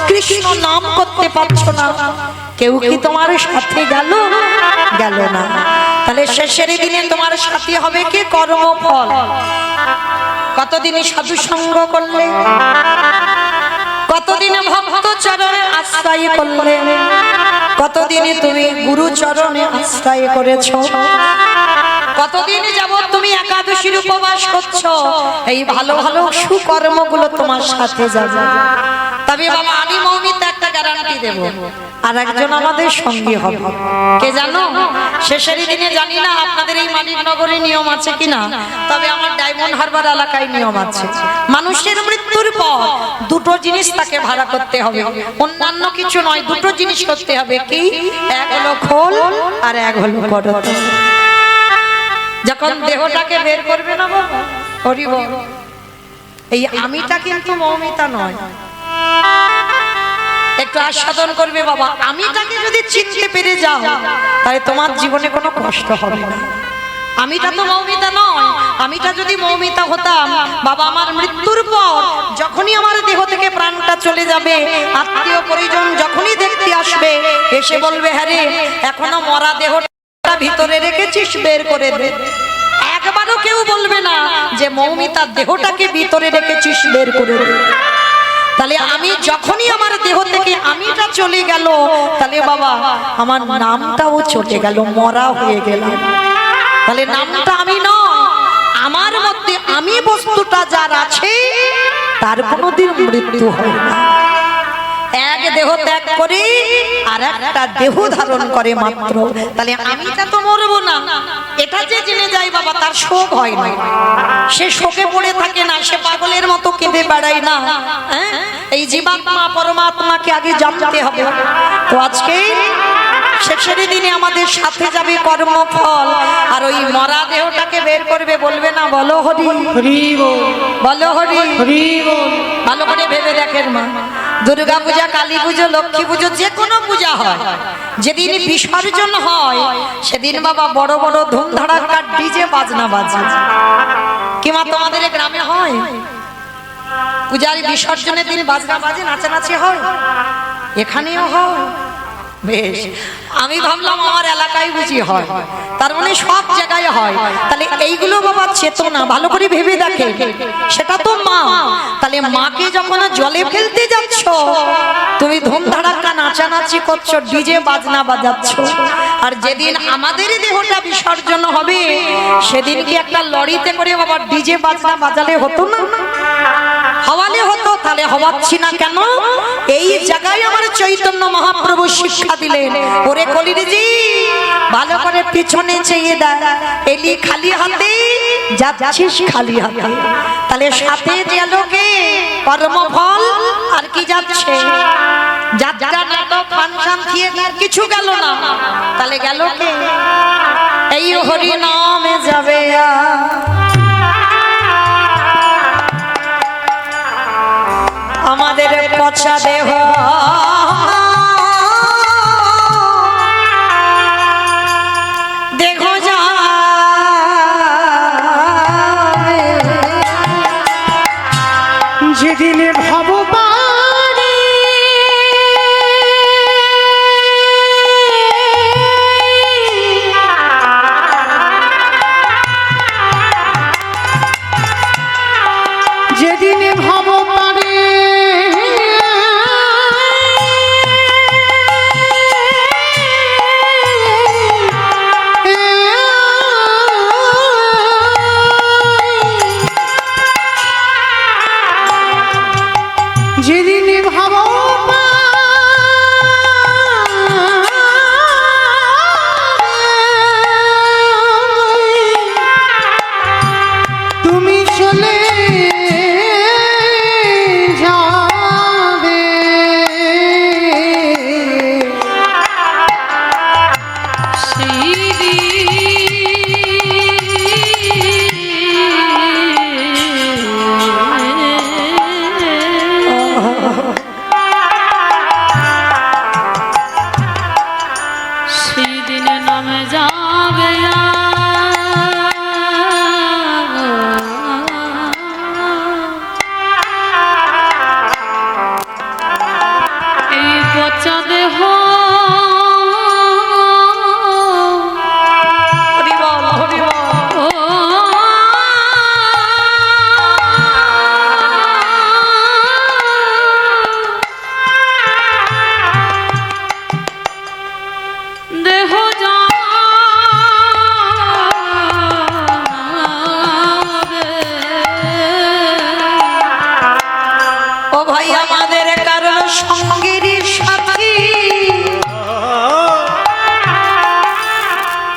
কৃষ্ণ নাম করতে পারছো না, কেউ কি তোমার সাথে গেল? গেল না। তাহলে শেষের দিনে তোমার সাথী হবে কি? কর্মফল। কতদিনে সাধু সঙ্গ করলে, কতদিনে ভক্ত চরণে আশ্রয় করলে, কতদিনে তুমি গুরু চরণে আশ্রয় করেছো, কতদিন যাবত তুমি একাদশীর উপবাস করছো, এই ভালো ভালো সুকর্মগুলো তোমার সাথে যাবে। তবে বাবা আমি মৌমিতা একটা গ্যারান্টি দেব, আর একজন আমাদের সঙ্গী হবে। কে জানো? শেষের দিনে জানি না আপনাদের এই মানিকনগরে নিয়ম আছে কিনা, তবে আমার ডায়মন্ড হারবার এলাকায় নিয়ম আছে। মানুষের মৃত্যুর পর দুটো জিনিস তাকে ভাড়া করতে হবে, অন্যান্য কিছু নয়, দুটো জিনিস করতে হবে। কি? এক হলো খোল আর এক হলো করত। যখন দেহটাকে বের করবে না বাবা, হরি বল, এই আমিটা কিন্তু মৌমিতা নয়, একটু আস্বাদন করবে বাবা। আমিটাকে যদি চিনতে পেরে যাও তাহলে তোমার জীবনে কোনো কষ্ট হবে না। আমিটা তো মৌমিতা নয়। আমিটা যদি মৌমিতা হতাম বাবা, আমার মৃত্যুর পর যখনই আমার দেহ থেকে প্রাণটা চলে যাবে, আত্মীয় পরিজন যখনই দেখতে আসবে, এসে বলবে হ্যাঁ রে এখনো মরা দেহটা ভিতরে রেখেছিস, বের করে দে। একবারও কেউ বলবে না যে মৌমিতার দেহটাকে ভিতরে রেখেছিস, বের করে দে। তাহলে আমি যখনই আমার দেহ থেকে আমিটা চলে গেল, তাহলে বাবা আমার নামটাও চলে গেল, মরা হয়ে গেল। তাহলে নামটা আমি নয়, আমার মধ্যে আমি বস্তুটা যার আছে তার কোনোদিন মৃত্যু হয় না। এক দেহ ত্যাগ করে আর একটা দেহ ধারণ করে মাত্র। তাহলে আমিটা তো মরবো না, এটা যে জেনে যায় বাবা তার শোক হয় না, সে শোকে পড়ে থাকে না, সে পাগলের মতো কেঁদে বেড়ায় না। এই জীবাত্মা পরমাত্মাকে আগে জানতে হবে। তো আজকে শেষের দিনে আমাদের সাথে যাবে কর্মফল, আর ওই মরা দেহটাকে বের করবে। বলবে না বলো হরি হরি বল, বলো হরি হরি বল। ভালো করে ভেবে দেখেন মা, দুর্গা পূজা, কালী পুজো, লক্ষ্মী পুজো, যে কোনো পূজা হয়, যেদিন বিসর্জন হয় সেদিন বাবা বড় বড় ধুমধাড়াক্কা ডিজে বাজনা বাজে। কি মা তোমাদের গ্রামে হয়? পূজার বিসর্জনের দিন বাজনা বাজে, নাচানাচি হয়, এখানেও হয়। বেশ, আমি ভাবলাম আমার এলাকায় বুঝি হয়, তার মানে সব জায়গায় হয়। তাহলে এইগুলো বাবা চেতনা, ভালো করে ভেবে দেখে, সেটা তো মা। তাহলে মাকে যখন জলে ফেলতে যাচ্ছ, তুমি ধুমধাড়াক্কা নাচানাচি করছো, ডিজে বাজনা বাজাচ্ছ। আর যেদিন আমাদের দেহটা বিসর্জন হবে সেদিন কি একটা লরিতে করে বাবা ডিজে বাজনা বাজালে হতো না? হওয়ালে হতো। তাহলে হওয়াচ্ছি না কেন? এই জায়গায় আমার চৈতন্য মহাপ্রভু শিক্ষা দিলেন, ওরে কলিরজি ভালো করে পিছনে চেয়ে দেয়, এলি খালি হাতে যাচ্ছিস খালি হাতে। তাহলে সাথে গেল কে? কর্মফল। আর কি যাচ্ছে? যাত্রা, নাটক, ফাংশন, থিয়েটার কিছু গেল না। তাহলে গেল কে? এই হরি নামে যাবে। আমাদের পচা দেহ দেখো যা যেদিন ভববানে যেদিন ভববানে যেদিন ভববানে তুমি চলে দেহ হরি বল হরি বল। দেহ ও ভাই আমাদের কারণ সঙ্গেরই সাথী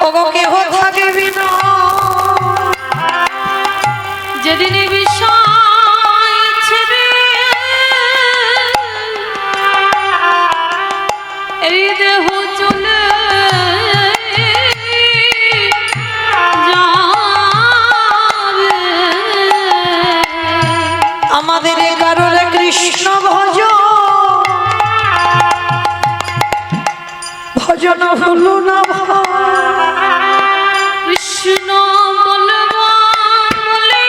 ওগো কেহ থাকবি না যেদিন বিষয় ছেড়ে এই দেহ চলে যাবে আমাদের কারণ কৃষ্ণ ভজন হলো না কৃষ্ণ বলবান বলে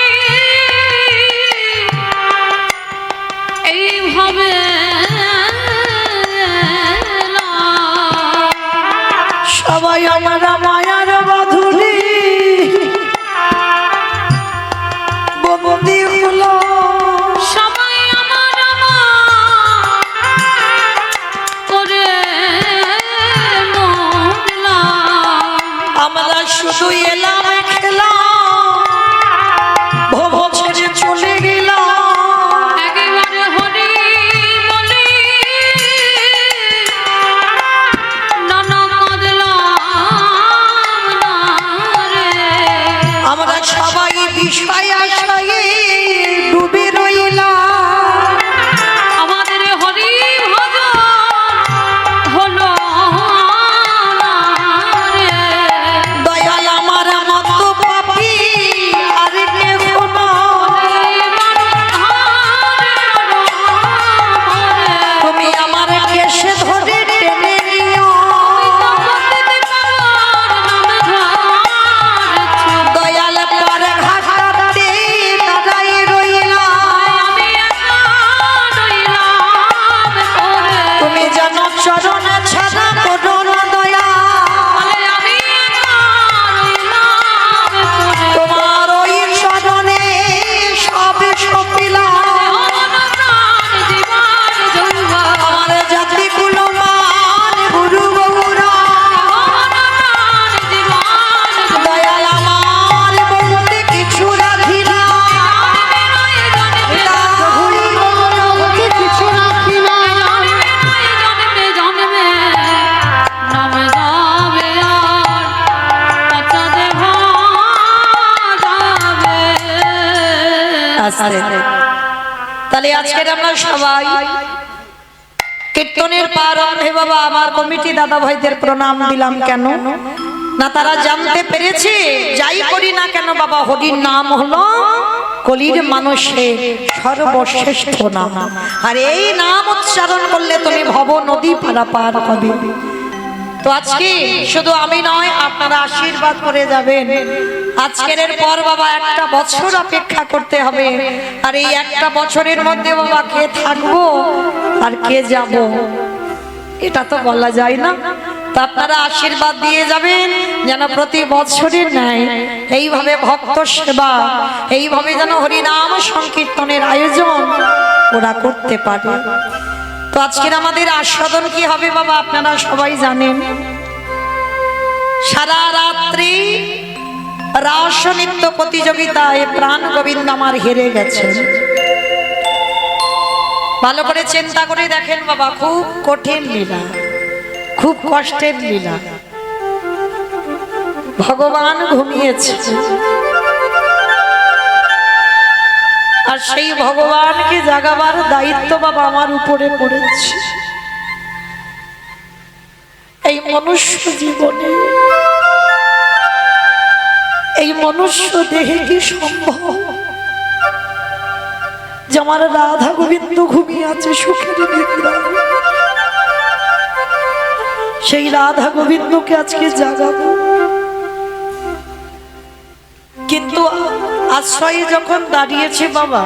এইভাবে সবাই আমরা মায়ার বাঁধুলি বন্দি হলো সবাই আমার করে মরলাম। আমরা শুধু এলাম খেলাম ভব ছেড়ে চলে গেলাম একেবারে হরি বলে নানা কাঁদলাম না রে। আমরা সবাই বিষয় আশায় ডুবে রইলাম আমাদের হরি ভজন হলো না রে। দয়াল আমার মতো পাপী আর কেহ তুমি আমার কেশে ধরে টেনে নিও দয়াল পর ঘাটাতে দাঁড়াই রইলাম তুমি যেন চরণ ছাড়া করো না দয়া তোমার ওই চরণে সব সপিলাম আমার জাতি কুলমান গুরু গৌরা দয়াল আমার বলতে কিছু রাখিলাম কিছু রাখি না তাহলে আজকের আমরা সবাই কীর্তনের প্রারম্ভে বাবা আমার কমিটি দাদা ভাইদের প্রণাম দিলাম কেন না তারা জানতে পেরেছে যাই করি না কেন বাবা হরির নাম হলো কলির মানুষের সর্বশ্রেষ্ঠ নাম আর এই নাম উচ্চারণ করলে তুমি ভব নদী পারাপার হবে তো আজকে শুধু আমি নয় আপনারা আশীর্বাদ করে যাবেন আজকের পর বাবা একটা বছর অপেক্ষা করতে হবে আর এই একটা বছরের মধ্যে বাবা কে থাকবো আর কে যাব এটা তো বলা যায় না তো আপনারা আশীর্বাদ দিয়ে যাবেন যেন প্রতি বছরের ন্যায় এইভাবে ভক্ত সেবা এইভাবে যেন হরিনাম সংকীর্তনের আয়োজন ওরা করতে পারে তো আজকের আমাদের আস্বাদন কি হবে বাবা আপনারা সবাই জানেন সারা রাত্রি রাস নৃত্য প্রতিযোগিতায় প্রাণ গোবিন্দ আমার হেরে গেছে ভালো করে চিন্তা করে দেখেন বাবা খুব কঠিন লীলা খুব কষ্টের লীলা ভগবান ঘুমিয়েছে আর সেই ভগবানকে জাগাবার দায়িত্ব বাবা আমার উপরে পড়েছে এই মনুষ্য জীবনে এই মনুষ্য দেহে কি সম্ভব যে আমার রাধা গোবিন্দ ঘুমিয়ে আছে সুখের নিদ্রা সেই রাধা গোবিন্দকে আজকে জাগাবো কিন্তু আশ্রয়ে যখন দাঁড়িয়েছে বাবা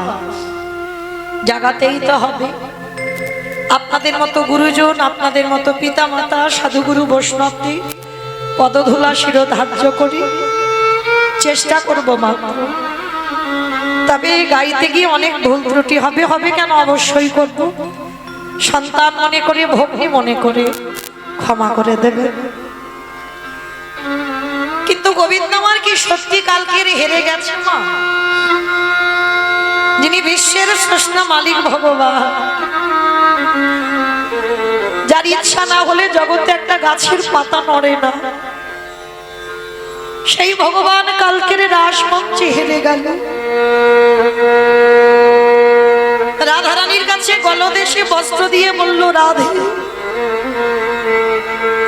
জাগাতেই তো হবে আপনাদের মতো গুরুজন, আপনাদের মতো পিতামাতা, সাধুগুরু বৈষ্ণবদের পদধূলা শিরোধার্য করি, চেষ্টা করব মাত্র। তবে গাইতে গিয়ে অনেক ভুল ত্রুটি হবে, হবে কেন, অবশ্যই করব। সন্তান মনে করে, ভগ্নী মনে করে ক্ষমা করে দেবে। কিন্তু গোবিন্দ আমার কি সত্যি কালকের হেরে গেছে মা? যিনি বিশ্বের স্রষ্টা মালিক ভগবান, যার ইচ্ছা না হলে জগতে একটা গাছের পাতা নড়ে না, সেই ভগবান কালকের রাস মঞ্চে হেরে গেল। রাধারানীর কাছে গলদেশে বস্ত্র দিয়ে বলল, রাধে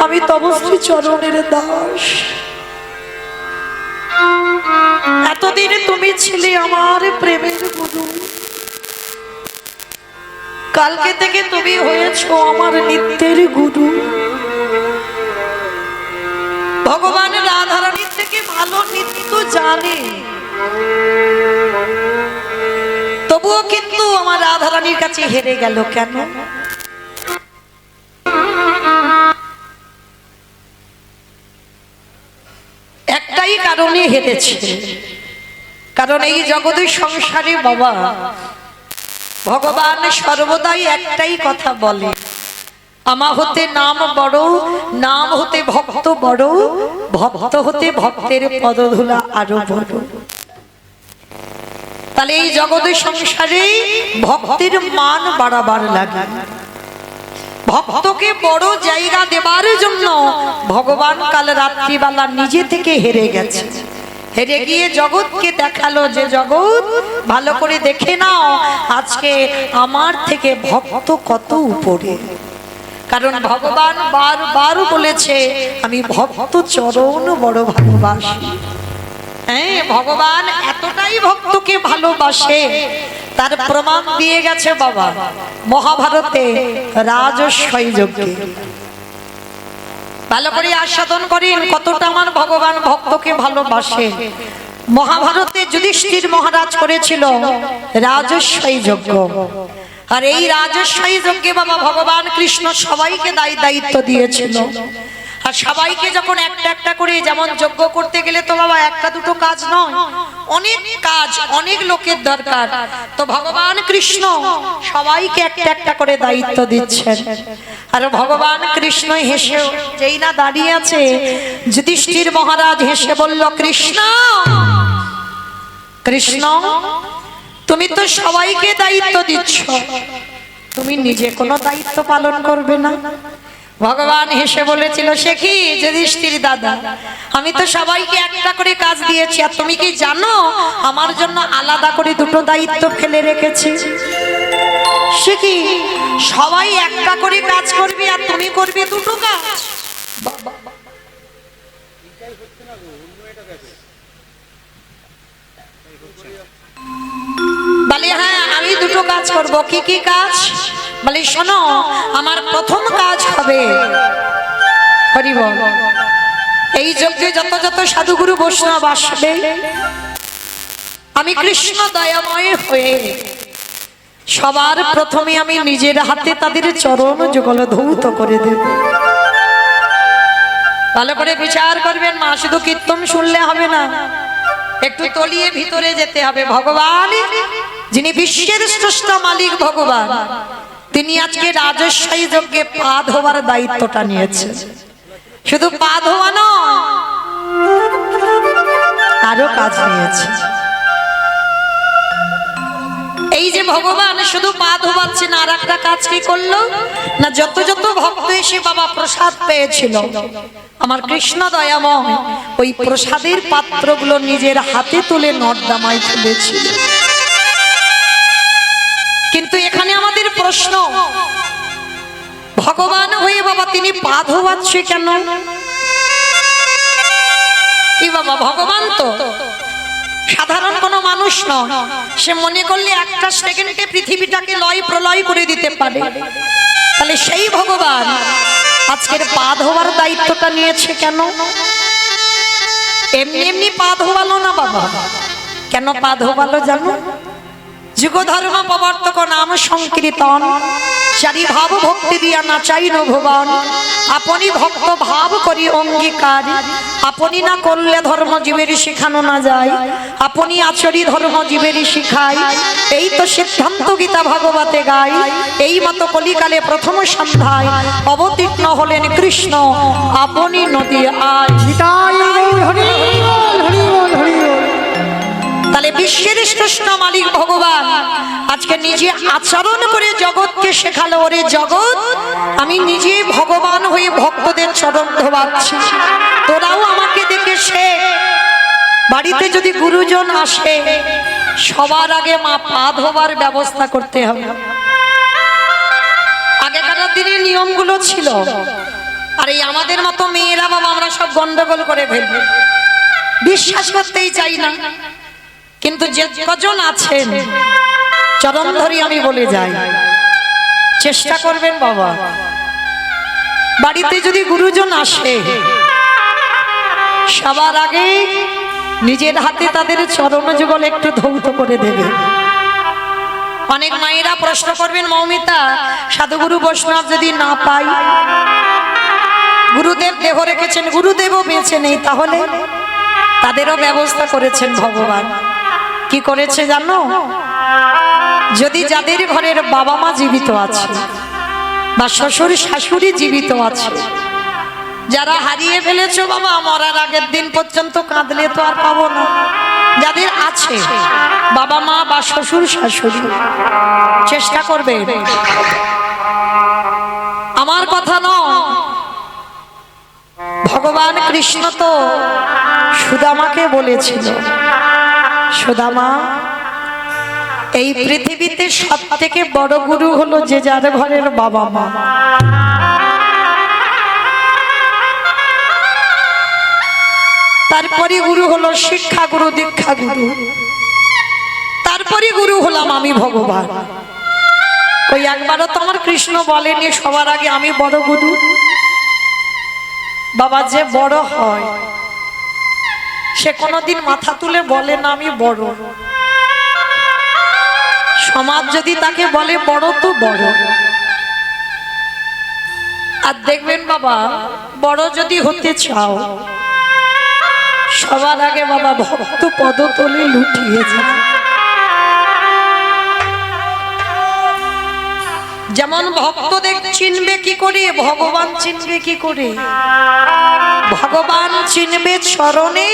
আমি তব শ্রী চরণের দাস, এতদিন তুমি ছিলে আমার প্রেমের গুরু, কালকে থেকে তুমি হয়েছো আমার নিত্যের গুরু। ভগবান রাধারানীর থেকে ভালো নিত্য জানে, তবুও কিন্তু আমার রাধারানীর কাছে হেরে গেল কেন? একটাই কারণে হেরেছে, কারণ এই জগতের সংসারে বাবা ভগবান সর্বদাই একটাই কথা বলে, আমা হতে নাম বড়, নাম হতে ভক্ত বড়, ভক্ত হতে ভক্তের পদধূলা আরো বড়। তাহলে এই জগতের সংসারে ভক্তের মান বাড়াবার লাগে, ভক্তকে বড় জায়গা দেবার জন্য ভগবান কাল রাত্রিবেলা নিজে থেকে হেরে গেছে। হেরে গিয়ে জগৎকে দেখালো যে জগৎ ভালো করে দেখে নাও, আজকে আমার থেকে ভক্ত কত উপরে। কারণ ভগবান বারবার বলেছে আমি ভক্ত চরণ বড় ভালোবাসি। হ্যাঁ, ভগবান এতটাই ভক্তকে ভালোবাসে, তার প্রমাণ দিয়ে গেছে বাবা মহাভারতে রাজস্বই যজ্ঞে। ভালো করে আস্বাদন করেন কতটা আমার ভগবান ভক্তকে ভালোবাসে। মহাভারতে যুধিষ্ঠির মহারাজ করেছিল রাজস্বই যজ্ঞ, আর এই রাজস্বই যজ্ঞে বাবা ভগবান কৃষ্ণ সবাইকে দায়িত্ব দিয়েছিল। আর সবাইকে যখন একটা একটা করে, যেমন যজ্ঞ করতে গেলে তো বাবা একটা দুটো কাজ নয়, অনেক কাজ, অনেক লোকের দরকার, তো ভগবান কৃষ্ণ সবাইকে একটা একটা করে দায়িত্ব দিচ্ছেন। আর ভগবান কৃষ্ণ হেসে যেই না দাঁড়িয়ে আছে, যুধিষ্ঠির মহারাজ হেসে বলল, কৃষ্ণ কৃষ্ণ তুমি তো সবাইকে দায়িত্ব দিচ্ছ, তুমি নিজে কোনো দায়িত্ব পালন করবে না? ভগবান হেসে বলেছিল, সে কি যুধিষ্ঠির দাদা, আমি তো সবাইকে একটা করে কাজ দিয়েছি, আর তুমি কি জানো আমার জন্য আলাদা করে দুটো দায়িত্ব ফেলে রেখেছি? সে কি সবাই একটা করে কাজ করবে আর তুমি করবে দুটো কাজ? বলে হ্যাঁ আমি দুটো কাজ করব। কি কি কাজ? বলে শোনো, আমার প্রথম কাজ হবে, হরি বল, এই যজ্ঞে যত যত সাধুগুরু বৈষ্ণব আসবে, আমি কৃষ্ণ দয়াময় হয়ে সবার প্রথমে আমি নিজের হাতে তাদের চরণ যুগল ধৌত করে দেব। ভালো করে বিচার করবেন মা, শুধু কীর্তন শুনলে হবে না, একটু তলিয়ে ভিতরে যেতে হবে। ভগবান যিনি বিশ্বের স্রষ্টা মালিক ভগবান, তিনি আজকে রাজস্বই যজ্ঞে পা ধোয়ার দায়িত্বটা নিয়েছেন। শুধু পা ধোয়া নয়, আরো কাজ নিয়েছে। এই যে ভগবান শুধু পা ধোয়াচ্ছে না, আর একটা কাজ কি করলো না, যত যত ভক্ত এসে বাবা প্রসাদ পেয়েছিল, আমার কৃষ্ণ দয়াময় ওই প্রসাদের পাত্রগুলো নিজের হাতে তুলে নর্দমায় ফেলেছিল। কিন্তু এখানে আমাদের প্রশ্ন, ভগবান হয়ে বাবা তিনি পা ধোয়াচ্ছে কেন? কি বাবা, ভগবান তো সাধারণ কোনো মানুষ নয়, সে মনে করলে একটা সেকেন্ডে পৃথিবীটাকে লয় প্রলয় করে দিতে পারে। তাহলে সেই ভগবান আজকের পা ধোয়ার দায়িত্বটা নিয়েছে কেন? এমনি এমনি পা ধোয়ালো না বাবা। কেন পা ধোয়ালো জানো? যুগ ধর্ম প্রবর্তক নাম সংকীর্তন চারি ভাব ভক্তি দিয়া নাচাইন ভুবন আপনি ভক্ত ভাব করি অঙ্গীকার আপনি না করলে ধর্ম জীবের শিখানো না যায় আপনি আচরি ধর্ম জীবের শিখাই এই তো সিদ্ধান্ত গীতা ভাগবতে গাই এই মতো কলিকালে প্রথম সন্ধ্যায় অবতীর্ণ হলেন কৃষ্ণ আপনি নদী আয় নিতাই গৌর হরি বল, হরি বল, হরি বল। তাহলে বিশ্বের শ্রেষ্ঠ মালিক ভগবান আজকে নিজে আচরণ করে জগৎকে শেখালো ওরে জগৎ আমি নিজে ভগবান হয়ে ভক্তদের চরণ ধোবাচ্ছি তোরাও আমাকে দেখে শেখ বাড়িতে যদি গুরুজন আসে সবার আগে মা পা ধোবার ব্যবস্থা করতে হবে আগেকার দিনে নিয়মগুলো ছিল আর এই আমাদের মতো মেয়েরা বাবা আমরা সব গন্ডগোল করে ফেলবো বিশ্বাস করতেই চাই না কিন্তু যে কজন আছেন চরণ ধরি আমি বলে যাই চেষ্টা করবেন বাবা বাড়িতে যদি গুরুজন আসে সবার আগে নিজের হাতে তাদের চরণ যুগল একটু ধৌত করে দেবে অনেক মায়েরা প্রশ্ন করবেন মৌমিতা সাধুগুরু বৈষ্ণব যদি না পাই গুরুদেব দেহ রেখেছেন গুরুদেবও বেঁচে নেই তাহলে তাদেরও ব্যবস্থা করেছেন ভগবান কি করেছে জানো যদি যাদের ঘরের বাবা মা জীবিত আছে বা শ্বশুর শাশুড়ি জীবিত আছে যারা হারিয়ে ফেলেছো বাবা মরার আগের দিন পর্যন্ত কাঁদলে তো আর পাবো না যাদের আছে বাবা মা বা শ্বশুর শাশুড়ি চেষ্টা করবে আমার কথা নয় ভগবান কৃষ্ণ তো সুদামাকে বলেছিল সুদামা এই পৃথিবীতে সব থেকে বড় গুরু হলো যে যার ঘরের বাবা মা তারপরে গুরু হলো শিক্ষা গুরু দীক্ষা গুরু তারপরে গুরু হলাম আমি ভগবান ওই একবারও তোমার কৃষ্ণ বলেনি সবার আগে আমি বড় গুরু বাবা যে বড় হয় সে কোনোদিন মাথা তুলে বলে না আমি বড় সমাজ যদি তাকে বলে বড় তো বড় আর দেখবেন বাবা বড় যদি হতে চাও সবার আগে বাবা ভক্ত পদতলে লুটিয়ে যায় যেমন ভক্তদের চিনবে কি করে ভগবান চিনবে কি করে ভগবান চিনবে চরণে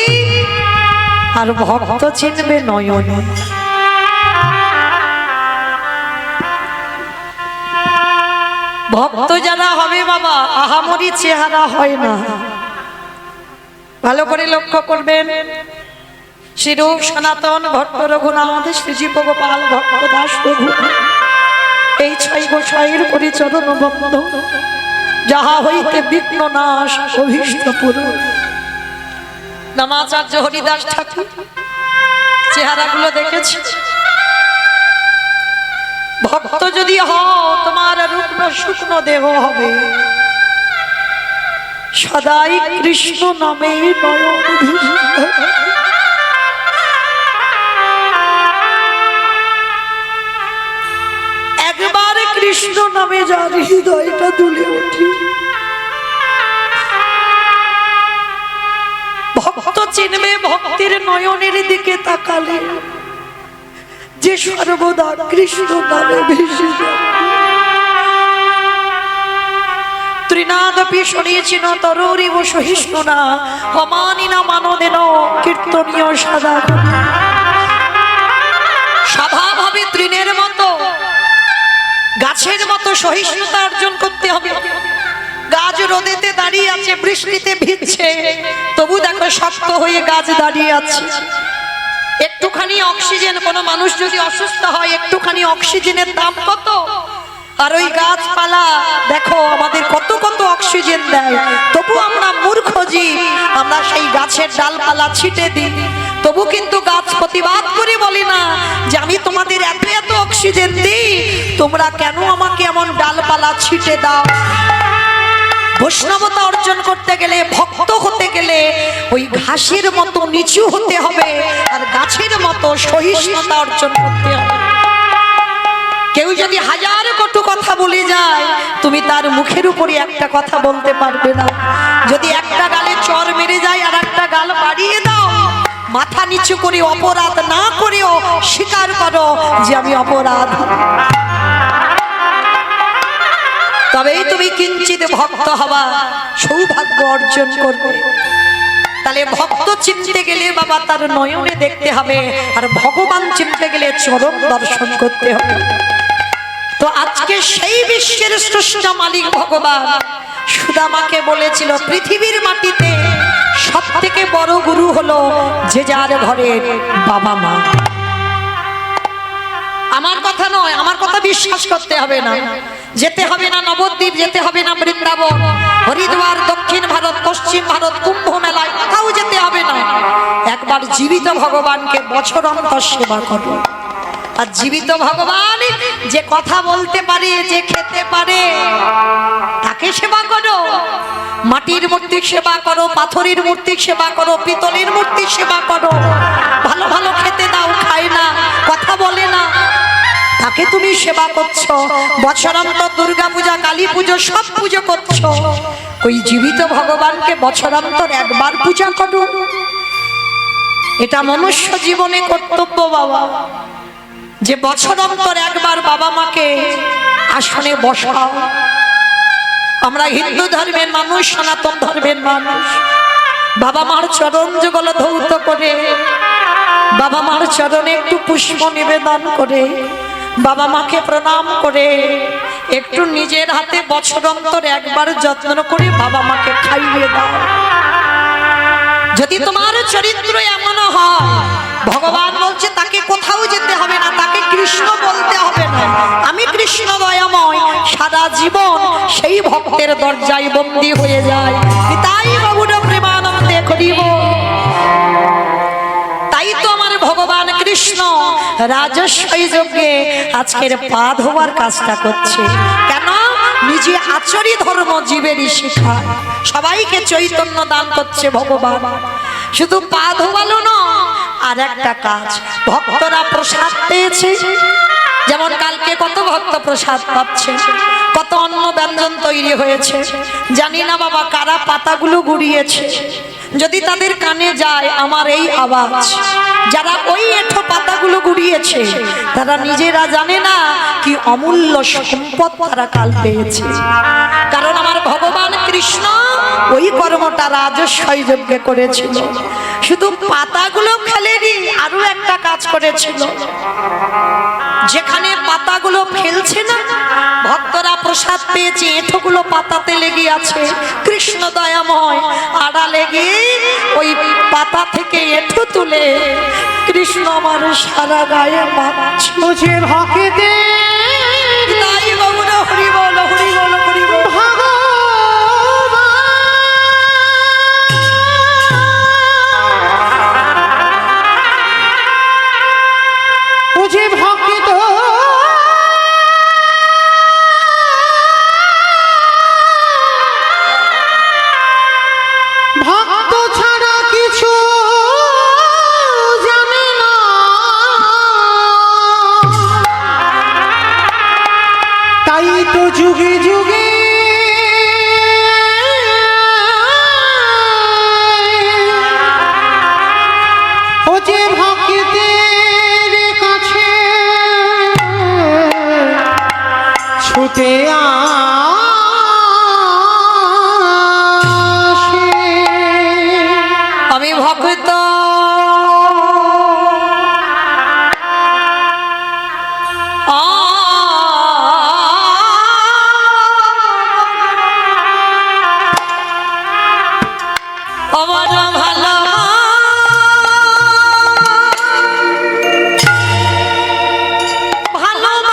আর ভক্ত চিনবে নয়নে ভক্ত যারা হবে বাবা আহামরি চেহারা হয় না ভালো করে লক্ষ্য করবেন শ্রীরূপ সনাতন ভট্ট রঘুনাথ শ্রীজীব গোপাল ভট্ট দাস প্রভু এই ছয় গোসাইয়ের পরিচরণ বন্ধ যাহা হইতে বিঘ্ন নাশ অভীষ্ট পুরুষ নামাচার্য হরিদাস ঠাকুর চেহারাগুলো দেখেছি ভক্ত যদি হও তোমার রুগ্ন শুকনো দেহ হবে সদাই কৃষ্ণ নামে নয়ন ভিজিত একবার কৃষ্ণ নামে যার হৃদয়টা দুলে ওঠে ভক্ত চিনবে ভক্তির নয়নের দিকে তাকালে যে সর্বদা কৃষ্ণ নামে ভেসে যায় ত্রিনাদপি শুনিয়েছিল তরুরিব সহিষ্ণু না অমানি না মানদেন কীর্তনীয় সাদা স্বভাবভাবে তৃণের মতো গাছের মতো সহিষ্ণুতা অর্জন করতে হবে গাছ রোদেতে দাঁড়িয়ে আছে বৃষ্টিতে ভিজছে তবু দেখো শক্ত হয়ে গাছ দাঁড়িয়ে আছে একটুখানি অক্সিজেন কোনো মানুষ যদি অসুস্থ হয় একটুখানি অক্সিজেনের দাম কত আর ওই গাছপালা দেখো আমাদের কত কত অক্সিজেন দেয় তবু আমরা মূর্খ জীব আমরা সেই গাছের ডালপালা ছিটে দিই তবু কিন্তু গাছ প্রতিবাদ করে বলে না যে আমি তোমাদের এত এত অক্সিজেন দিই তোমরা কেন আমাকে এমন ডালপালা ছিটে দাও বৈষ্ণবতা অর্জন করতে গেলে ভক্ত হতে গেলে ওই ঘাসের মতো নিচু হতে হবে আর গাছের মতো সহিষ্ণুতা অর্জন করতে হবে কেউ যদি হাজার কটু কথা বলে যায়, তুমি তার মুখের উপরে একটা কথা বলতে পারবে না। যদি একটা গালে চর মেরে যায় আর একটা গাল বাড়িয়ে দাও, মাথা নিচু করে অপরাধ না করেও স্বীকার করো যে আমি অপরাধ, তবেই তুমি কিঞ্চিত ভক্ত হবা, সৌভাগ্য অর্জন করবে। তাহলে ভক্ত চিনতে গেলে বাবা তার নয়নে দেখতে হবে, আর ভগবান চিনতে গেলে চরণ দর্শন করতে হবে। তো আজকে সেই বিশ্বের স্রষ্টা মালিক ভগবান সুদামাকে বলেছিল, পৃথিবীর মাটিতে সব থেকে বড় গুরু হলো যে যার ঘরের বাবা মা। আমার কথা নয়, আমার কথা বিশ্বাস করতে হবে না, যেতে হবে না নবদ্বীপ, যেতে হবে না বৃন্দাবন, হরিদ্বার, দক্ষিণ ভারত, পশ্চিম ভারত, কুম্ভ মেলায় কোথাও যেতে হবে না। একবার জীবিত ভগবানকে বছর অন্তর সেবা করো। আর জীবিত ভগবান যে কথা বলতে পারে, যে খেতে পারে, তাকে সেবা করো। মাটির মূর্তি সেবা করো, পাথরের মূর্তি সেবা করো, পিতলের মূর্তি সেবা করো, ভালো ভালো খেতে দাও, খায় না, কথা বলে না, তাকে তুমি সেবা করছো। বছরান্তর দুর্গা পূজা, কালী পুজো সব পুজো করছো, ওই জীবিত ভগবানকে বছরান্তর একবার পূজা করো। এটা মনুষ্য জীবনে কর্তব্য বাবা, যে বছর অন্তর একবার বাবা মাকে আসনে বসাও। আমরা হিন্দু ধর্মের মানুষ, সনাতন ধর্মের মানুষ, বাবা মার চরণ যুগল ধৌত করে, বাবা মার চরণে একটু পুষ্প নিবেদন করে, বাবা মাকে প্রণাম করে, একটু নিজের হাতে বছর অন্তর একবার যত্ন করে বাবা মাকে খাইয়ে দাও। যদি তোমার চরিত্র এমন হয়, ভগবান বলছে তাকে কোথাও যেতে হবে না, তাকে কৃষ্ণ বলতে হবে না, আমি কৃষ্ণ দয়াময়, সারা জীবন সেই ভক্তের দরজায় বন্দী হয়ে যায়। তাই বাবুর প্রেমানন্দে করিব। তাই তো আমার ভগবান কৃষ্ণ রাজস্বই যজ্ঞে আজকের পা ধোয়ার কাজটা করছে। কেন? নিজে আচরি ধর্ম জীবেরই শিক্ষা, সবাইকে চৈতন্য দান করছে ভগবান। শুধু পা ধোয়ালো না, আর একটা কাজ, ভক্তরা প্রসাদ পেয়েছে। যেমন কালকে কত ভক্ত প্রসাদ পাচ্ছে, কত অন্ন ব্যঞ্জন তৈরি হয়েছে, জানি না বাবা কারা পাতাগুলো গুড়িয়েছে। যদি তাদের কানে যায় আমার এই আওয়াজ, যারা ওই এঁঠো পাতাগুলো গুড়িয়েছে তারা নিজেরা জানে না কি অমূল্য সম্পদ তারা কাল পেয়েছে। কারণ আমার ভগবান কৃষ্ণ ওই কর্মটা রাজস্বই যজ্ঞে করেছিল। শুধু পাতাগুলো ফেলেনি, আরো একটা কাজ করেছিল। যেখানে পাতাগুলো ফেলছে না, ভক্তরা প্রসাদ পেয়েছে, এঁঠোগুলো পাতাতে লেগে আছে, কৃষ্ণ দয়াময় আড়ালে গিয়ে ওই পাতা থেকে এঁঠো তুলে কৃষ্ণ আমার সারা গায়ে মাখছে। মুঝে ভক্তে তাই বাবুরা হরি বল, হরি বল, হরি বল। मुझे भक्त भक्त ছাড়া কিছু জানে না, তাই তো যুগে যুগে ও যে ভক্তের কাছে ছুটে আসে। আমি ভক্ত আমার ভালো ভালো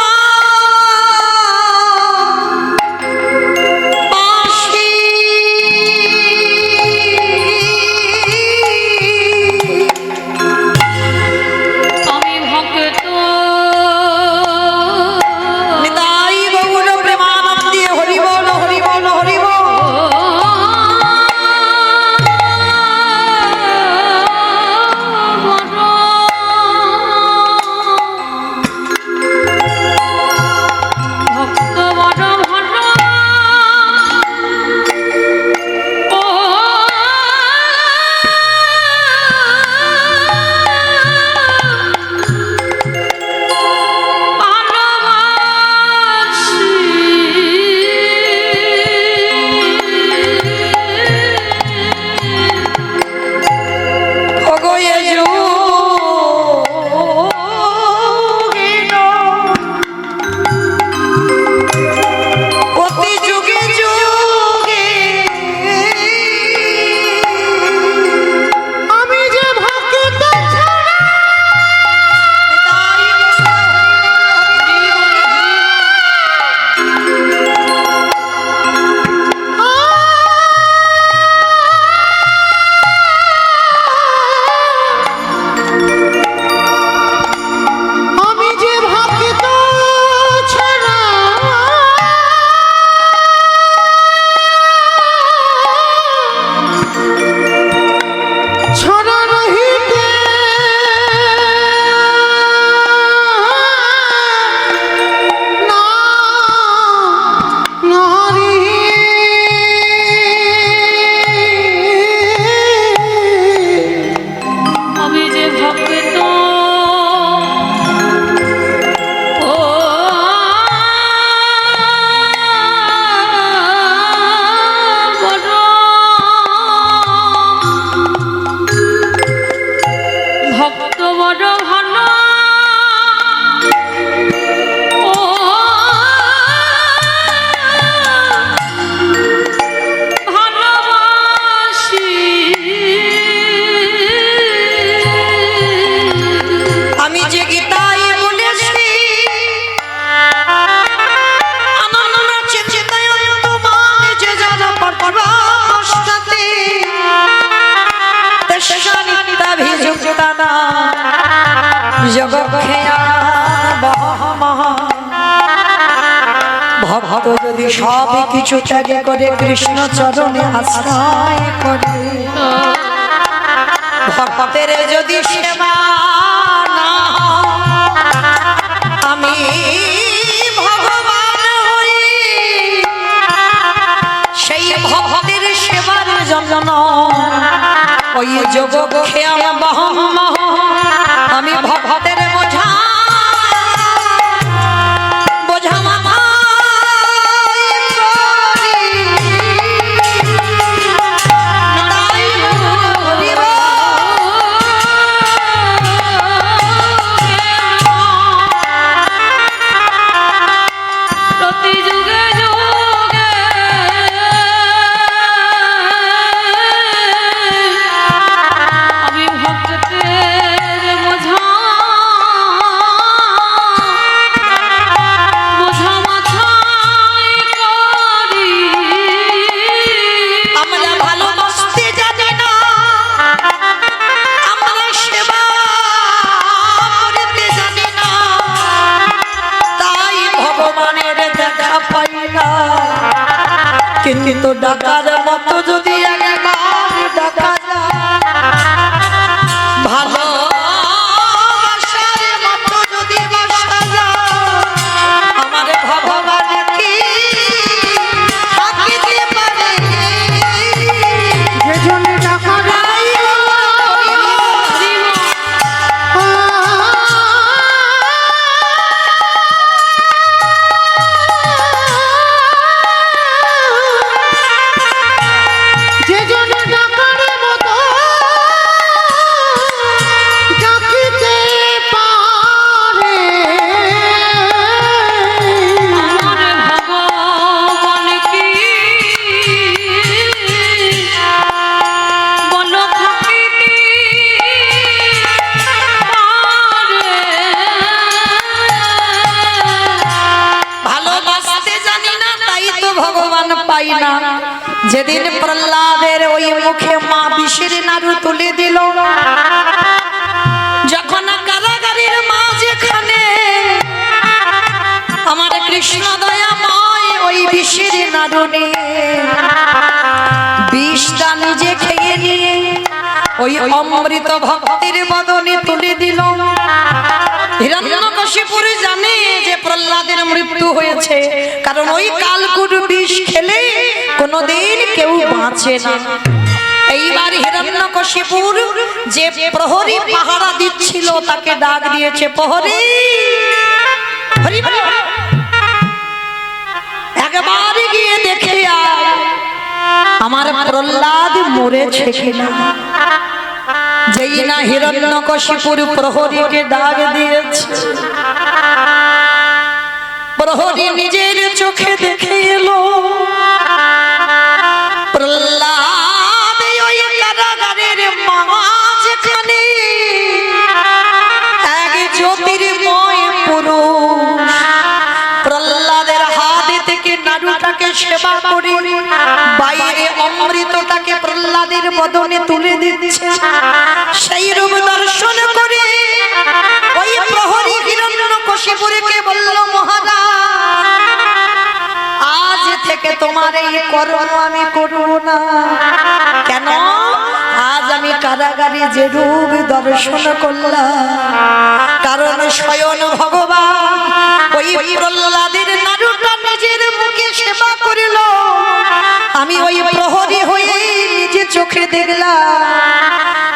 ভক্ত যদি সব কিছু ত্যাগ করে কৃষ্ণ চরণে আশ্রয় করে, ভক্তের যদি সেবা না আমি ভগবান হই, সেই ভক্তের সেবার জন্য ওই যোগ খেয়াল আমি ভক্তের বোঝা বোঝা মাথায় করি। তাই হরিব প্রতি যুগে যুগে আমি ভক্তের বোঝা বোঝা মাথায় করি। আমরা ভালোবাসতে জানি না, আমরা সেবা করতে জানি না, তাই ভগবানের দেখা পাই না। কিন্তু ডাকার মতো যদি একবার ডাকা যায়, ভালোবাসার মতো যদি বাসা যায়, আমার ভগবান কি থাকিতে পারে? যে জন্য টাকা নাই যে জন্য টাকার মতো ডাকিতে পারে। আমার ভগবান কি বলো থাকিতে ভালোবাসতে জানি না, তাই তো ভগবান পাই না। যেদিন প্রহ্লাদের ওই মুখে মা বিষের নাড়ু তুলে দিল, যখন কারাগারের মা যেখানে আমার কৃষ্ণ দয়াময় ওই বিষের নাড়ু নিয়ে বিষটা নিজে খেয়ে নিয়ে ওই অমৃত ভক্তির বদনে তুলে দিল। হিরণ্যকশিপুর জানে যে প্রহ্লাদের মৃত্যু হয়েছে, কারণ ওই কালকুট বিষ খেলে কোনোদিন কেউ বাঁচে না। এইবার হিরণ্যকশিপুর যে প্রহরী পাহারা দিচ্ছিল তাকে ডাক দিয়েছে, প্রহরী হরি বল, একবার গিয়ে দেখে আয় আমার প্রহ্লাদ মরেছে কিনা। যেই না হিরণ্যকশিপুর প্রহরীকে ডাক দিয়েছে, প্রহরী নিজের চোখে দেখে এলো প্রহ্লাদ ওই কারাগারের মাঝখানে এক জ্যোতির্ময় পুরুষ প্রহ্লাদের হাত থেকে নাড়ুটাকে সেবা করে বাইরে অমৃতটাকে প্রহ্লাদের বদনে তুলে দিচ্ছে। সেই রূপ দর্শন করে ওই প্রহরী হিরণ্যকশিপুরকে বলল, মহারাজ আজ থেকে তোমার এই কর্ম আমি করব না। কেন? আজ আমি কারাগারে যে রূপ দর্শন করলাম, কারণ স্বয়ং ভগবান ওই প্রহ্লাদের নাড়ুটা নিজের মুখে সেবা করিল। আমি ওই প্রহরী হয়ে নিজে চোখে দেখলাম।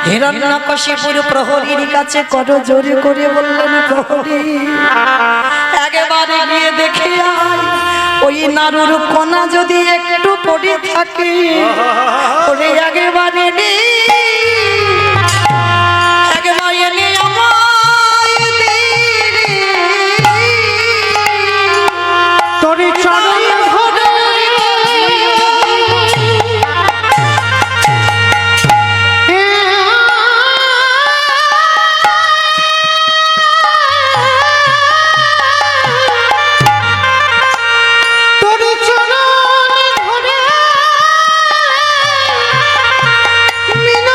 হিরণ্যকশিপুর প্রহরীর কাছে কত জোরে করে বললেন, প্রহরী একেবারে গিয়ে দেখে আয় ওই নাড়ুর কোনা যদি একটু পড়ে থাকে, ওরে একেবারে একেবারে আমায় দে রে। তোর চরণ ধরে তোর চরণ ধরে মিনতি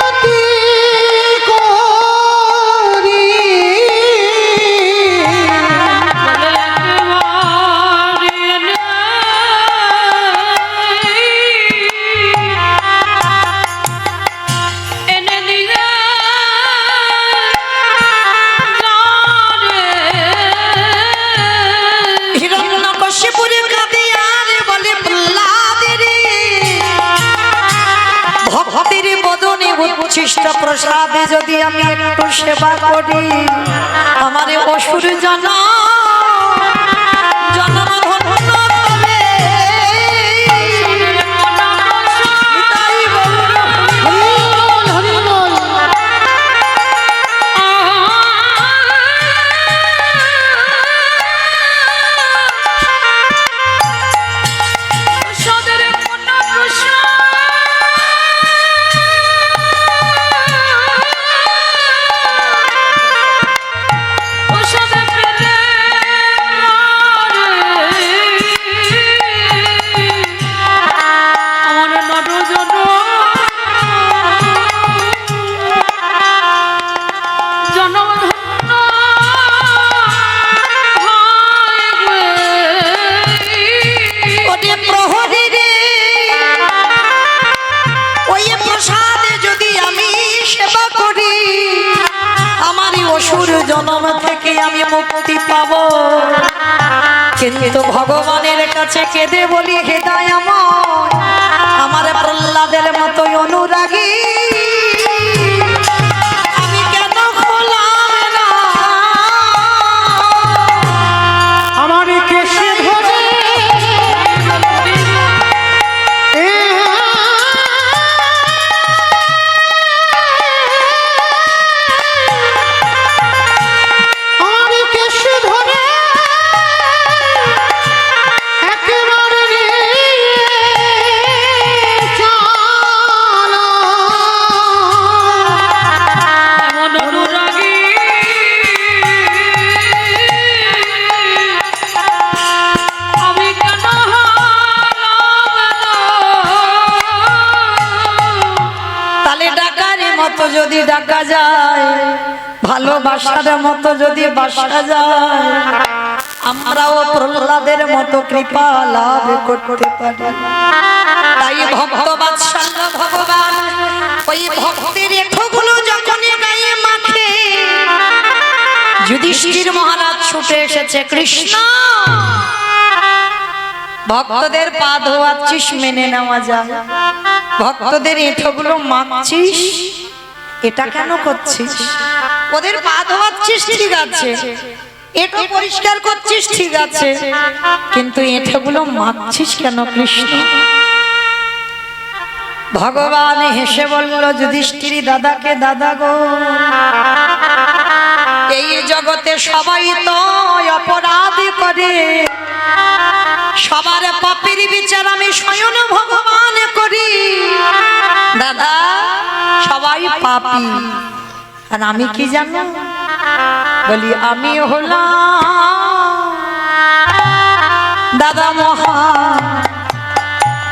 প্রসাদে যদি আমি একটু সেবা করি, আমার অসুর জনম জনম ধন্য হবে। তাই বলুন, হরি বল। ওরে প্রহরী রে, ওই প্রসাদে যদি আমি সেবা করি, আমারই অসুর জনম থেকে আমি মুক্তি পাব। কিন্তু ভগবানের কাছে কেঁদে বলি, হে দয়াময়, আমার প্রহ্লাদের মতোই অনুরাগী আমি কেন হলাম না? আমার কেশে ধরে আমার কেশে ধরে একেবারে চালা। এমন অনুরাগী আমি কেন তাহলে ডাকার মতো যদি ডাকা যায়, ভালোবাসার মতো যদি বাসা যায়, আমরাও প্রহ্লাদের মতো কৃপা লাভ করতে পারি। তাই ভক্ত বাৎসল্য ভগবান ওই ভক্তের রেখাগুলো যখনই গায়ে মাখে, যুধিষ্ঠির মহারাজ ছুটে এসেছে, কৃষ্ণ ভক্তদের পা ধোয়াচ্ছিস মেনে নেওয়া যায়, ভক্তদের এঁঠোগুলো মাখছিস এটা কেন করছিস? ওদের পা ধোয়াচ্ছিস ঠিক আছে, এঁঠো পরিষ্কার করছিস ঠিক আছে, কিন্তু এঁঠোগুলো মাখছিস কেন কৃষ্ণ? ভগবান হেসে বলল, যুধিষ্ঠির দাদাকে, দাদা গো, এই জগতে সবাই তো অপরাধ করে, সবার পাপের বিচার আমি স্বয়ং ভগবান করি। দাদা সবাই পাপী, আর আমি কি জানো? বলি আমি হলাম দাদা মহা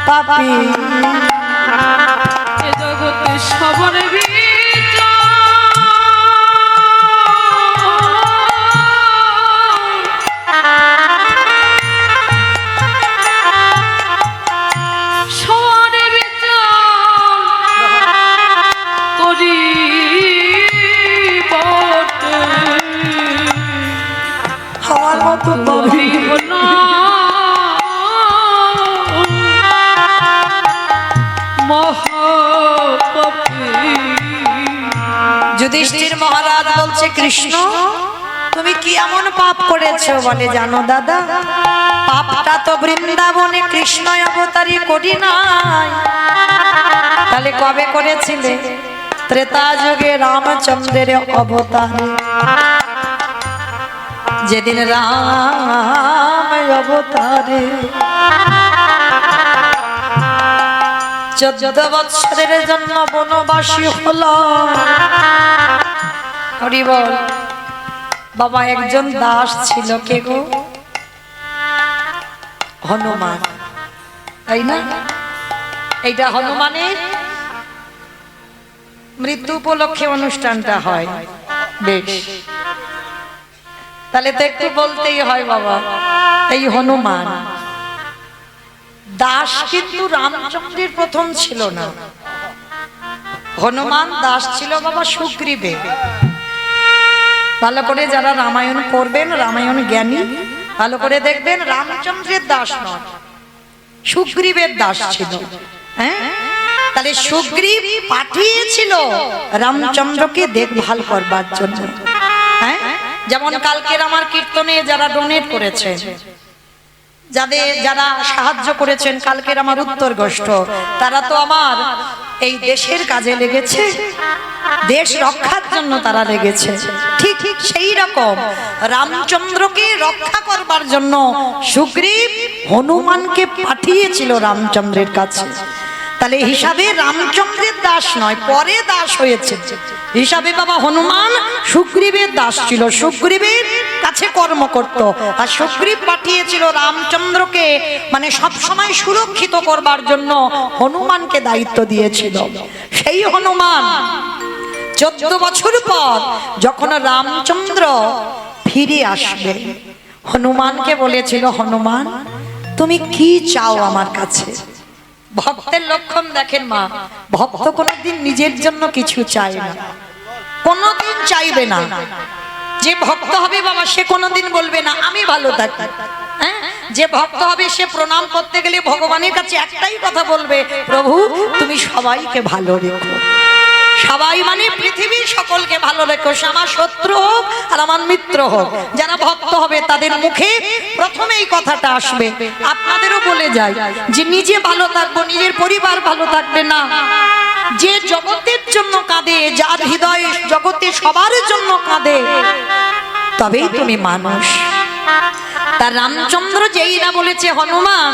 পাপী। এ জগতে সবার আমার মতো পাপী যুধিষ্ঠির মহারাজ বলছে, কৃষ্ণ তুমি কি এমন পাপ করেছো? বলে, জানো দাদা, পাপটা তো বৃন্দাবনে কৃষ্ণ অবতারী করি নাই। তাহলে কবে করেছিলে? ত্রেতা যুগে রামচন্দ্রের অবতারে, যেদিন রাম অবতারে 14 বৎসরের জন্য বনবাসী হলো। হরি বল। বাবা একজন দাস ছিল, কে গো? হনুমান, তাই না? এইটা হনুমানের মৃত্যু উপলক্ষে অনুষ্ঠানটা হয়। বেশ, তাহলে তো একটু বলতেই হয় বাবা। এই হনুমান দাস কিন্তু রামচন্দ্রের প্রথম ছিল না, হনুমান দাস ছিল বাবা সুগ্রীবে। ভালো করে যারা রামায়ণ পড়বেন, রামায়ণ জ্ঞানী, ভালো করে দেখবেন, রামচন্দ্রের দাস নয়, সুগ্রীবের দাস ছিল। হ্যাঁ, তাহলে সুগ্রীব পাঠিয়েছিল রামচন্দ্রকে দেখভাল করবার জন্য। হ্যাঁ, যেমন কালকের আমার কীর্তনে যারা ডোনেট করেছে, যারা সাহায্য করেছেন কালকের আমার উত্তর গোষ্ঠ, তারা তো আমার এই দেশের কাজে লেগেছে, দেশ রক্ষার জন্য তারা লেগেছে। ঠিক ঠিক সেই রকম রামচন্দ্রকে রক্ষা করবার জন্য সুগ্রীব হনুমানকে পাঠিয়েছিল রামচন্দ্রের কাছে। তাহলে হিসাবে রামচন্দ্রের দাস নয়, পরে দাস হয়েছে। হিসাবে বাবা হনুমান সুগ্রীবের দাস ছিল, সুগ্রীবের কাছে কর্ম করত। আর সুগ্রীব পাঠিয়েছিল রামচন্দ্রকে মানে সব সময় সুরক্ষিত করবার জন্য হনুমানকে দায়িত্ব দিয়েছিল। সেই হনুমান 14 বছর পর যখন রামচন্দ্র ফিরে আসবে, হনুমানকে বলেছিল, হনুমান তুমি কি চাও আমার কাছে? ভক্তের লক্ষণ দেখেন মা, ভক্ত কোনোদিন নিজের জন্য কিছু চায় না, কোনোদিন চাইবে না। যে ভক্ত হবে বাবা সে কোনোদিন বলবে না আমি ভালো থাকি। হ্যাঁ, যে ভক্ত হবে সে প্রণাম করতে গেলে ভগবানের কাছে একটাই কথা বলবে, প্রভু তুমি সবাইকে ভালো রেখো। সবাই মানে পৃথিবীর সকলকে ভালো রেখো, সে আমার শত্রু হোক আর আমার মিত্র হোক। যারা ভক্ত হবে তাদের মুখে প্রথমে এই কথাটা আসবে। আপনাদেরও বলে যায় যে নিজে ভালো থাকবো, নিজের পরিবার ভালো থাকবে না। যে জগতের জন্য কাঁদে, যার হৃদয় জগতে সবার জন্য কাঁদে, তবেই তুমি মানুষ। তার রামচন্দ্র যেই না বলেছে, হনুমান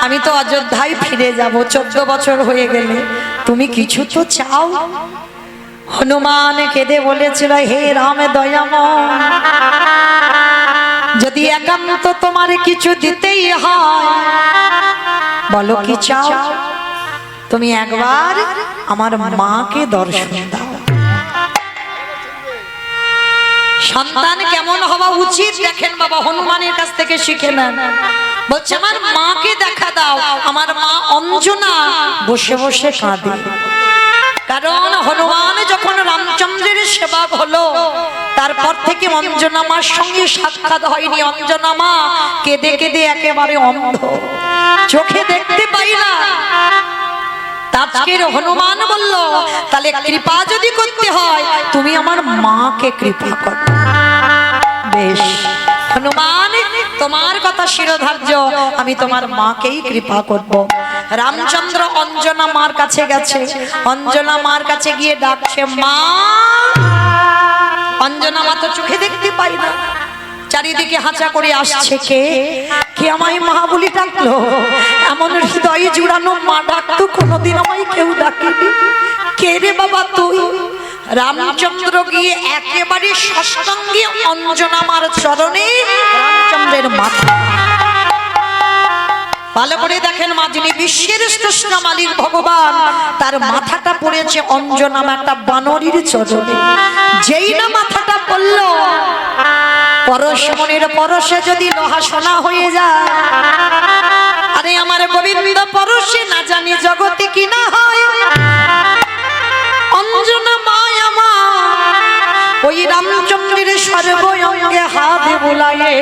আমি তো অযোধ্যায় ফিরে যাব, 14 বছর হয়ে গেলে, তুমি কিছু তো চাও। হনুমান কেঁদে বলেছিল, হে রাম দয়াময়, যদি একান্ত তোমার কিছু দিতেই হয় বলো কি চাও? তুমি একবার আমার মাকে দর্শন দাও। সন্তান কেমন হওয়া উচিত দেখেন বাবা, হনুমানের কাছ থেকে শিখে নেন। বলছে আমার মাকে দেখা দাও। আমার মা অঞ্জনা বসে বসে কাঁদে, কারণ হনুমান যখন রামচন্দ্রের সেবক হলো তারপর থেকে অঞ্জনা মার সঙ্গে সাক্ষাৎ হয়নি। অঞ্জনা মা কেঁদে কেঁদে একেবারে অন্ধ, চোখে দেখতে পাই না। আজকের হনুমান বলল, তাহলে কৃপা যদি করতে হয় তুমি আমার মাকে কৃপা করো। বেশ হনুমান, তোমার কথা শিরোধার্য, আমি তোমার মাকেই কৃপা করব। রামচন্দ্র অঞ্জনা মার কাছে গেছে, অঞ্জনা মার কাছে গিয়ে ডাকছে মা। অঞ্জনা মা তো চোখে দেখতে পাই না, চারিদিকে হাঁচা করে আসছে, কে কে আমায় মা বলি ডাকলো? এমন হৃদয়ে জুড়ানো মা ডাকতো কোনোদিন আমায় কেউ ডাকেনি। কে রে বাবা তুই? রামচন্দ্র গিয়ে একেবারে সাষ্টাঙ্গে অঞ্জনা মার চরণে রামচন্দ্রের মাথা। ভালো করে দেখেন মা, যিনি বিশ্বের শ্রেষ্ঠ মালিক ভগবান, তার মাথাটা পড়েছে অঞ্জনা একটা বানরীর চরণে। যেই না মাথাটা পড়ল, পরশ মনের পরশে যদি লোহা সোনা হয়ে যায়, আরে আমার গোবিন্দ পরশে না জানি জগতে কি না হয়। অঞ্জনা মায় আমার ওই রামচন্দ্রের সর্বঙ্গে হাত বুলায়ে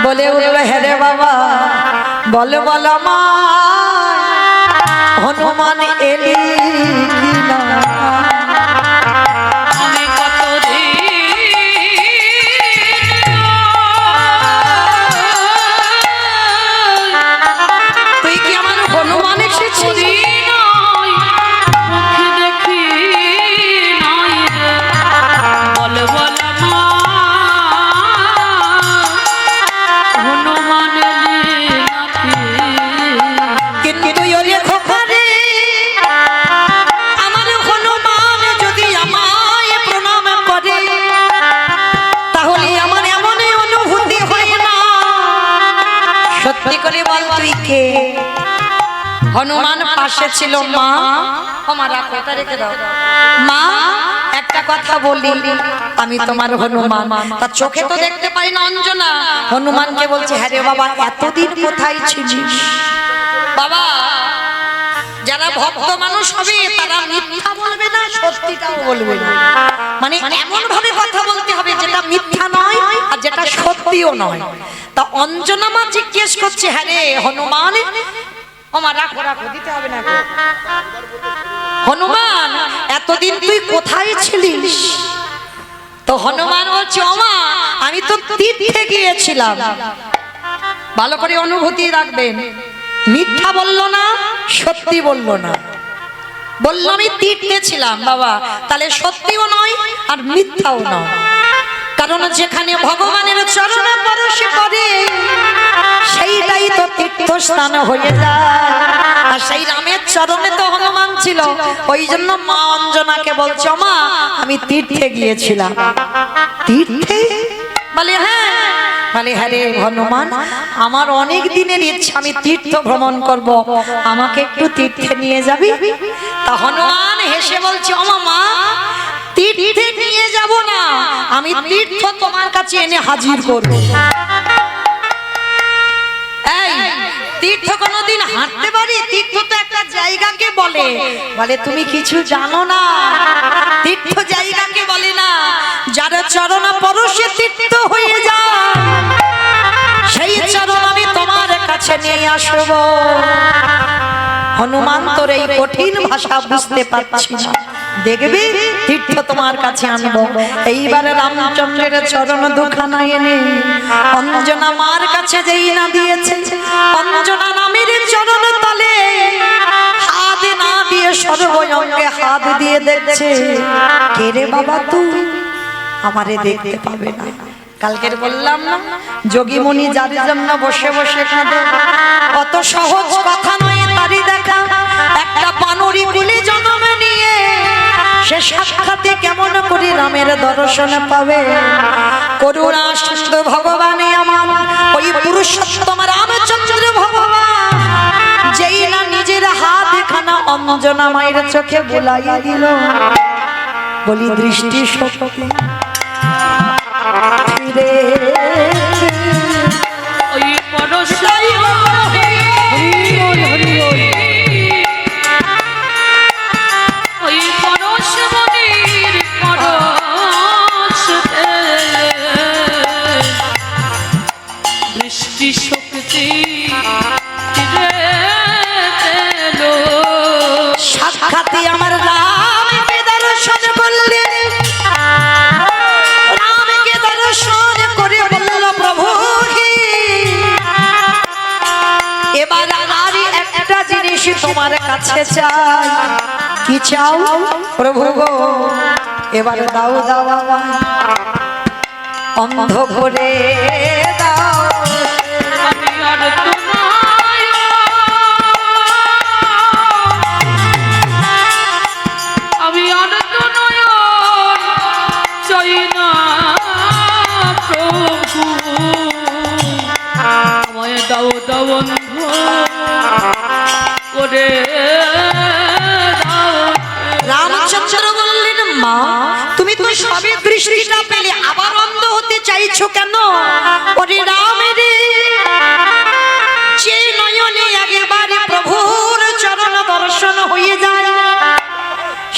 বলে উঠল, হেরে বাবা বল বল মা, হনুমান এলি কিনা? হনুমান পাশে ছিল। মা আমার কথা রেখে দাও মা, একটা কথা বলি, আমি তোমার হনুমান। তার চোখে তো দেখতে পাই না অঞ্জনা। হনুমানকে বলছে, হ্যাঁ রে বাবা এতদিন কোথায় ছিলিস? বাবা যারা ভক্ত মানুষ হবে তারা মিথ্যা বলবে না, সত্যিটাও বলবে না। মানে এমন ভাবে কথা বলতে হবে যেটা মিথ্যা নয় আর যেটা সত্যিও নয়। তা অঞ্জনা মা জিজ্ঞেস করছে, হ্যাঁ রে হনুমান ওমা রাখো রাখো, দিতে হবে না। হনুমান এতদিন তুই কোথায় ছিলিস? তো হনুমান বলছে ওমা আমি তো তীর্থে গিয়েছিলাম। ভালো করে অনুভূতি রাখবেন, মিথ্যা বললো না, সত্যি বললো না। বললো আমি তীর্থে ছিলাম বাবা, তাহলে সত্যিও নয় আর মিথ্যাও নয়। কারণ যেখানে ভগবানের চরণে পরশ করে সেইটাই তো তীর্থস্থান হয়ে যায়। আর সেই রামের চরণে তো হনুমান ছিল, ওই জন্য মা অঞ্জনাকে বলছো মা আমি তীর্থে গিয়েছিলাম। তীর্থে? বলে হ্যাঁ। বলে হ্যাঁ রে হনুমান, আমার অনেক দিনের ইচ্ছা আমি তীর্থ ভ্রমণ করব, আমাকে একটু তীর্থে নিয়ে যাবি? তা হনুমান হেসে বলছে ওমা মা তীর্থে নিয়ে যাব না, আমি তীর্থ তোমার কাছে এনে হাজির করব। এই তীর্থ কোনোদিন হাঁটতে পারি? তীর্থ তো একটা জায়গাকে বলে। বলে তুমি কিছু জানো না, তীর্থ জায়গাকে বলে না, যার চরণ পরশে তীর্থ হয়ে যায় সেই চরণ আমি তোমার কাছে নিয়ে আসব। হনুমান তোর এই কঠিন ভাষা বুঝতে পারছি না, দেখবি তীর্থ তোমার কাছে আনবো। এইবারে রামচন্দ্রের চরণ দুখানা এনে অঞ্জনা মার কাছে যেই না দিয়েছে, অঞ্জনা নামের চরণ তলে হাত না দিয়ে সর্বঙ্গে হাত দিয়ে দেখছে কে রে বাবা তুই, আমারে দেখতে পাবে না। কালকের বললাম না যোগী মুনি যার জন্য বসে বসে কাঁদে, অত সহজ কথা নয় তারই দেখা। একটা বানরি কুলে জন্ম নিয়ে সে সাক্ষাতে কেমন করে রামের দর্শন পাবে? করুণা সিন্ধু ভগবানে আমার ওই পুরুষোত্তম রামচন্দ্র ভগবান যেই না নিজের হাত খানা অঞ্জনা মায়ের চোখে বুলাইয়া দিল। বলি দৃষ্টি শক্তি ফিরে ওই পরশ ওই পরশ মনির পরশ দৃষ্টি শক্তি সাক্ষাতে আমার রামকে দর্শন করলে, রামকে দর্শন করে বলল প্রভু এবার আর একটা জিনিস তোমার কাছে চাই। কি চাও প্রভু গো? এবার দাও দাও অন্ধ করে দাও। আমি আর তোমায় আমি আর তোমায় চাই না প্রভু, আমায় দাও দাও অন্ধ করে দাও। রামচন্দ্র বললেন মা তুমি তো সবে দৃষ্টিটা পেলে আবার অন্ধ হতে চাইছো কেন? ওরে রাম রে, যে নয়নে একেবারে প্রভুর চরণ দর্শন হয়ে যায়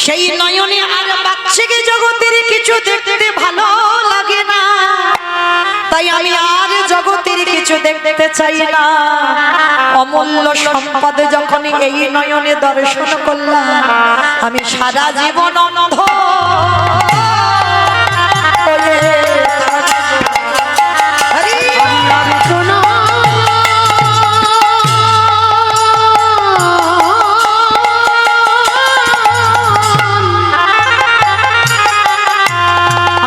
সেই নয়নে আর বাচ্চাকে জগতের কিছু দেখতে ভালো লাগে না। তাই আমি আর জগতের কিছু দেখতে চাই না। অমূল্য সম্পদ যখন এই নয়নে দর্শন করলাম, আমি সারা জীবন অন্ধ হয়ে থাকবো। হরি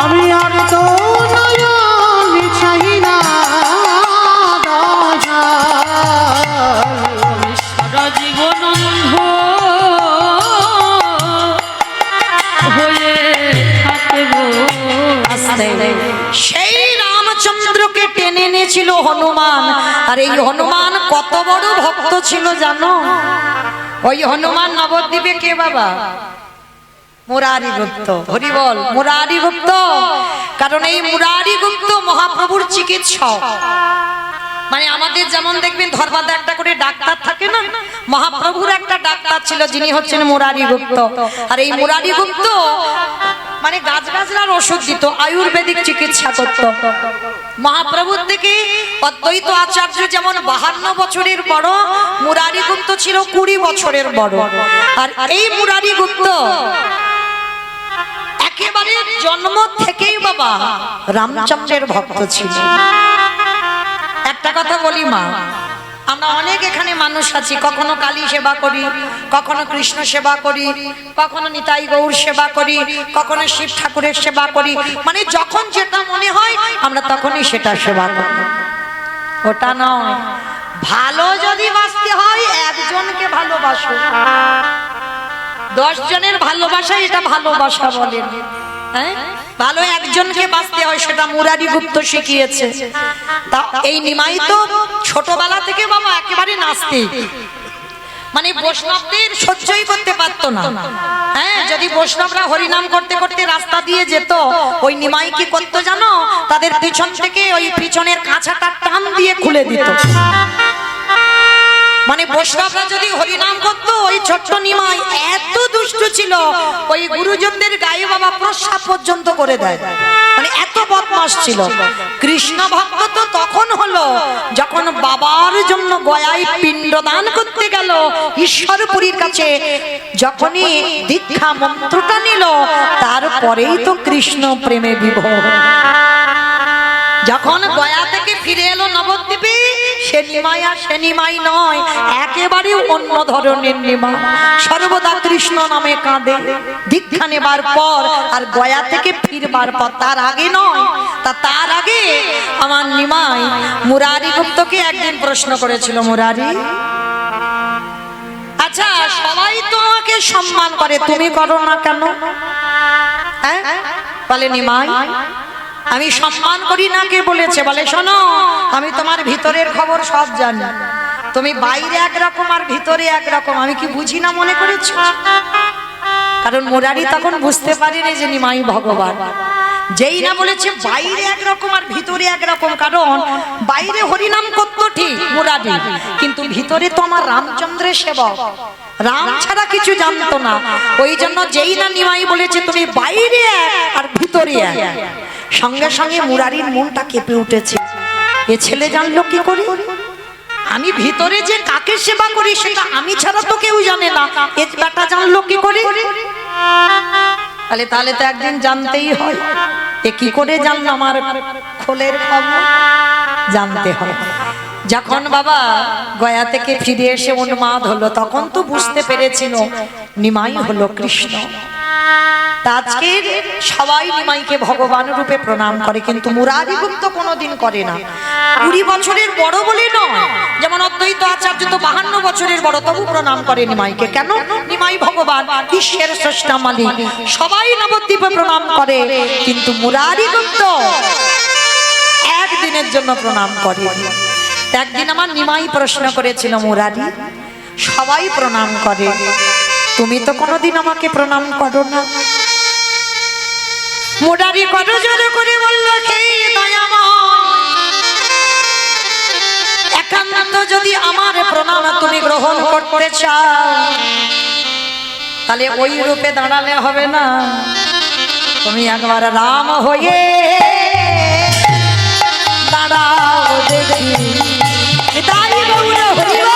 আমি আর তো নয়ন চাই না আমি সারা জীবন অন্ধ হয়ে থাকবো। সেই রামচন্দ্রকে টেনে এনেছিল হনুমান। আর এই হনুমান কত বড় ভক্ত ছিল জানো? ওই হনুমান নবদ্বীপে কে বাবা? মুরারি গুপ্ত। হরি বল মুরারি গুপ্ত। কারণ এই মুরারি গুপ্ত মহাপ্রভুর চিকিৎসক। মানে আমাদের যেমন দেখবেন ধর্মাদে একটা করে ডাক্তার থাকে না, মহাপ্রভুর একটা ডাক্তার ছিল যিনি হচ্ছেন মুরারি গুপ্ত। আর এই মুরারি গুপ্ত মানে গাছগাছরার ওষুধ দিত, আয়ুর্বেদিক চিকিৎসা করত। মহাপ্রভুর থেকে অদ্বৈত আচার্য যেমন 52 বছরের বড়, মুরারি গুপ্ত ছিল 20 বছরের বড়। আর এই মুরারি গুপ্ত একেবারে জন্ম থেকেই বাবা রামচন্দ্রের ভক্ত ছিল। একটা কথা বলি মা, আমরা অনেক এখানে মানুষ আছি, কখনো কালী সেবা করি, কখনো কৃষ্ণ সেবা করি, কখনো নিতাই গৌর সেবা করি, কখনো শিব ঠাকুরের সেবা করি, মানে যখন যেটা মনে হয় আমরা তখনই সেটা সেবা করি। ওটা নয়, ভালো যদি বাঁচতে হয় একজনকে ভালোবাসো, 10 জনের ভালোবাসা এটা ভালোবাসা বলেন। হ্যাঁ, ভালো একজনকে বাঁচতে হয়, সেটা মুরারি গুপ্ত শিখিয়েছে। তা এই নিমাই তো ছোটবেলা থেকে বাবা একেবারে নাস্তিক, মানে বৈষ্ণবদের সহ্যই করতে পারতো না। হ্যাঁ, যদি বৈষ্ণবরা হরিনাম করতে করতে রাস্তা দিয়ে যেত, ওই নিমাই কি করতো জানো, তাদের পিছন থেকে ওই পিছনের কাঁচাটা টান দিয়ে খুলে দিত। মানে বৈষ্ণবরা যদি হরিনাম করতো, ওই ছোট্ট নিমাই এত দুষ্ট ছিল, ওই গুরুজনদের গায়ে বাবা প্রস্রাব পর্যন্ত করে দেয়, মানে এত বদমাশ ছিল। কৃষ্ণ ভক্ত তো তখন হলো যখন বাবার জন্য গয়ায় পিণ্ডদান করতে গেল ঈশ্বরপুরীর কাছে, যখনই দীক্ষা মন্ত্রটা নিল, তারপরেই তো কৃষ্ণ প্রেমে বিভোর। যখন গয়া থেকে ফিরে এলো নবদ্বীপে, সে নিমাই আর সে নিমাই নয়, একেবারে অন্য ধরনের নিমাই, সর্বদা কৃষ্ণ নামে কাঁদে দীক্ষা নেবার পর আর গয়া থেকে ফিরবার পর। তার আগে নয়, তার আগে আমার নিমাই মুরারি গুপ্তকে একদিন প্রশ্ন করেছিল, মুরারি, আচ্ছা সবাই তোমাকে সম্মান করে, তুমি করো না কেন? হ্যাঁ, বলে নিমাই আমি সম্মান করি না, কে বলেছে? বলে শোনো, আমি তোমার ভিতরের খবর সব জানি, তুমি বাইরে একরকম আর ভিতরে একরকম, আমি কি বুঝি না মনে করেছো? কারণ মুরারি তখন বুঝতে পারেনি যে নিমাই ভগবান। যেই না বলেছে বাইরে একরকম আর ভিতরে একরকম, কারণ বাইরে হরিনাম করতো ঠিক মুরারি, কিন্তু ভিতরে তো আমার রামচন্দ্রের সেবক, রাম ছাড়া কিছু জানতো না। ওই জন্য যেই না নিমাই বলেছে তুমি বাইরে আর ভিতরে এক, সঙ্গে সঙ্গে মুরারির মনটা কেঁপে উঠেছে। এ ছেলে জানলো কি করে? আমি ভিতরে যে কাকে সেবা করি সেটা আমি ছাড়া তো কেউ জানে না, এ বেটা জানলো কি করে? তাহলে তো একদিন জানতেই হয়। এ কি করে জানলো আমার খোলের খবর? জানতে হয়। যখন বাবা গয়া থেকে ফিরে এসে উন্মাদ হলো, তখন তো বুঝতে পেরেছিল নিমাই হলো কৃষ্ণ। আজকে সবাই নিমাইকে ভগবান রূপে প্রণাম করে, কিন্তু মুরারি গুপ্ত কোনোদিন করে না। 20 বছরের বড় বলে নয়, যেমন অদ্বৈত আচার্য তো 52 বছরের বড়, তবু প্রণাম করে নিমাইকে। কেন? নিমাই ভগবান, ঈশ্বর স্রষ্টা মালিক, সবাই নবদ্বীপে প্রণাম করে, কিন্তু মুরারি গুপ্ত একদিনের জন্য প্রণাম করে। একদিন আমার নিমাই প্রশ্ন করেছিল, মুরারি সবাই প্রণাম করে, তুমি তো কোনোদিন আমাকে প্রণাম করো না। মুরারি কত জোর করে বলল, হে দয়াময়, একান্ত যদি আমার প্রণাম তুমি গ্রহণ করতে চাও, তাহলে ওই রূপে দাঁড়ালে হবে না, তুমি একবার রাম হয়ে দাঁড়াও দেখি। তাই গৌর হরিব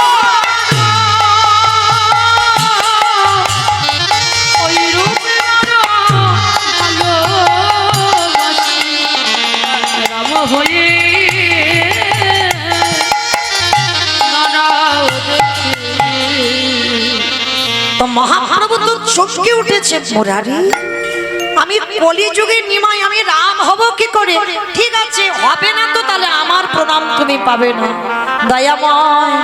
তো মহাপ্রভু তো চমকে উঠেছে, মুরারি আমি কলিযুগের নিমাই, আমি রাম হব কি করে? ঠিক আছে, হবে না তো তাহলে আমার প্রণাম তুমি পাবে না। দয়াময়,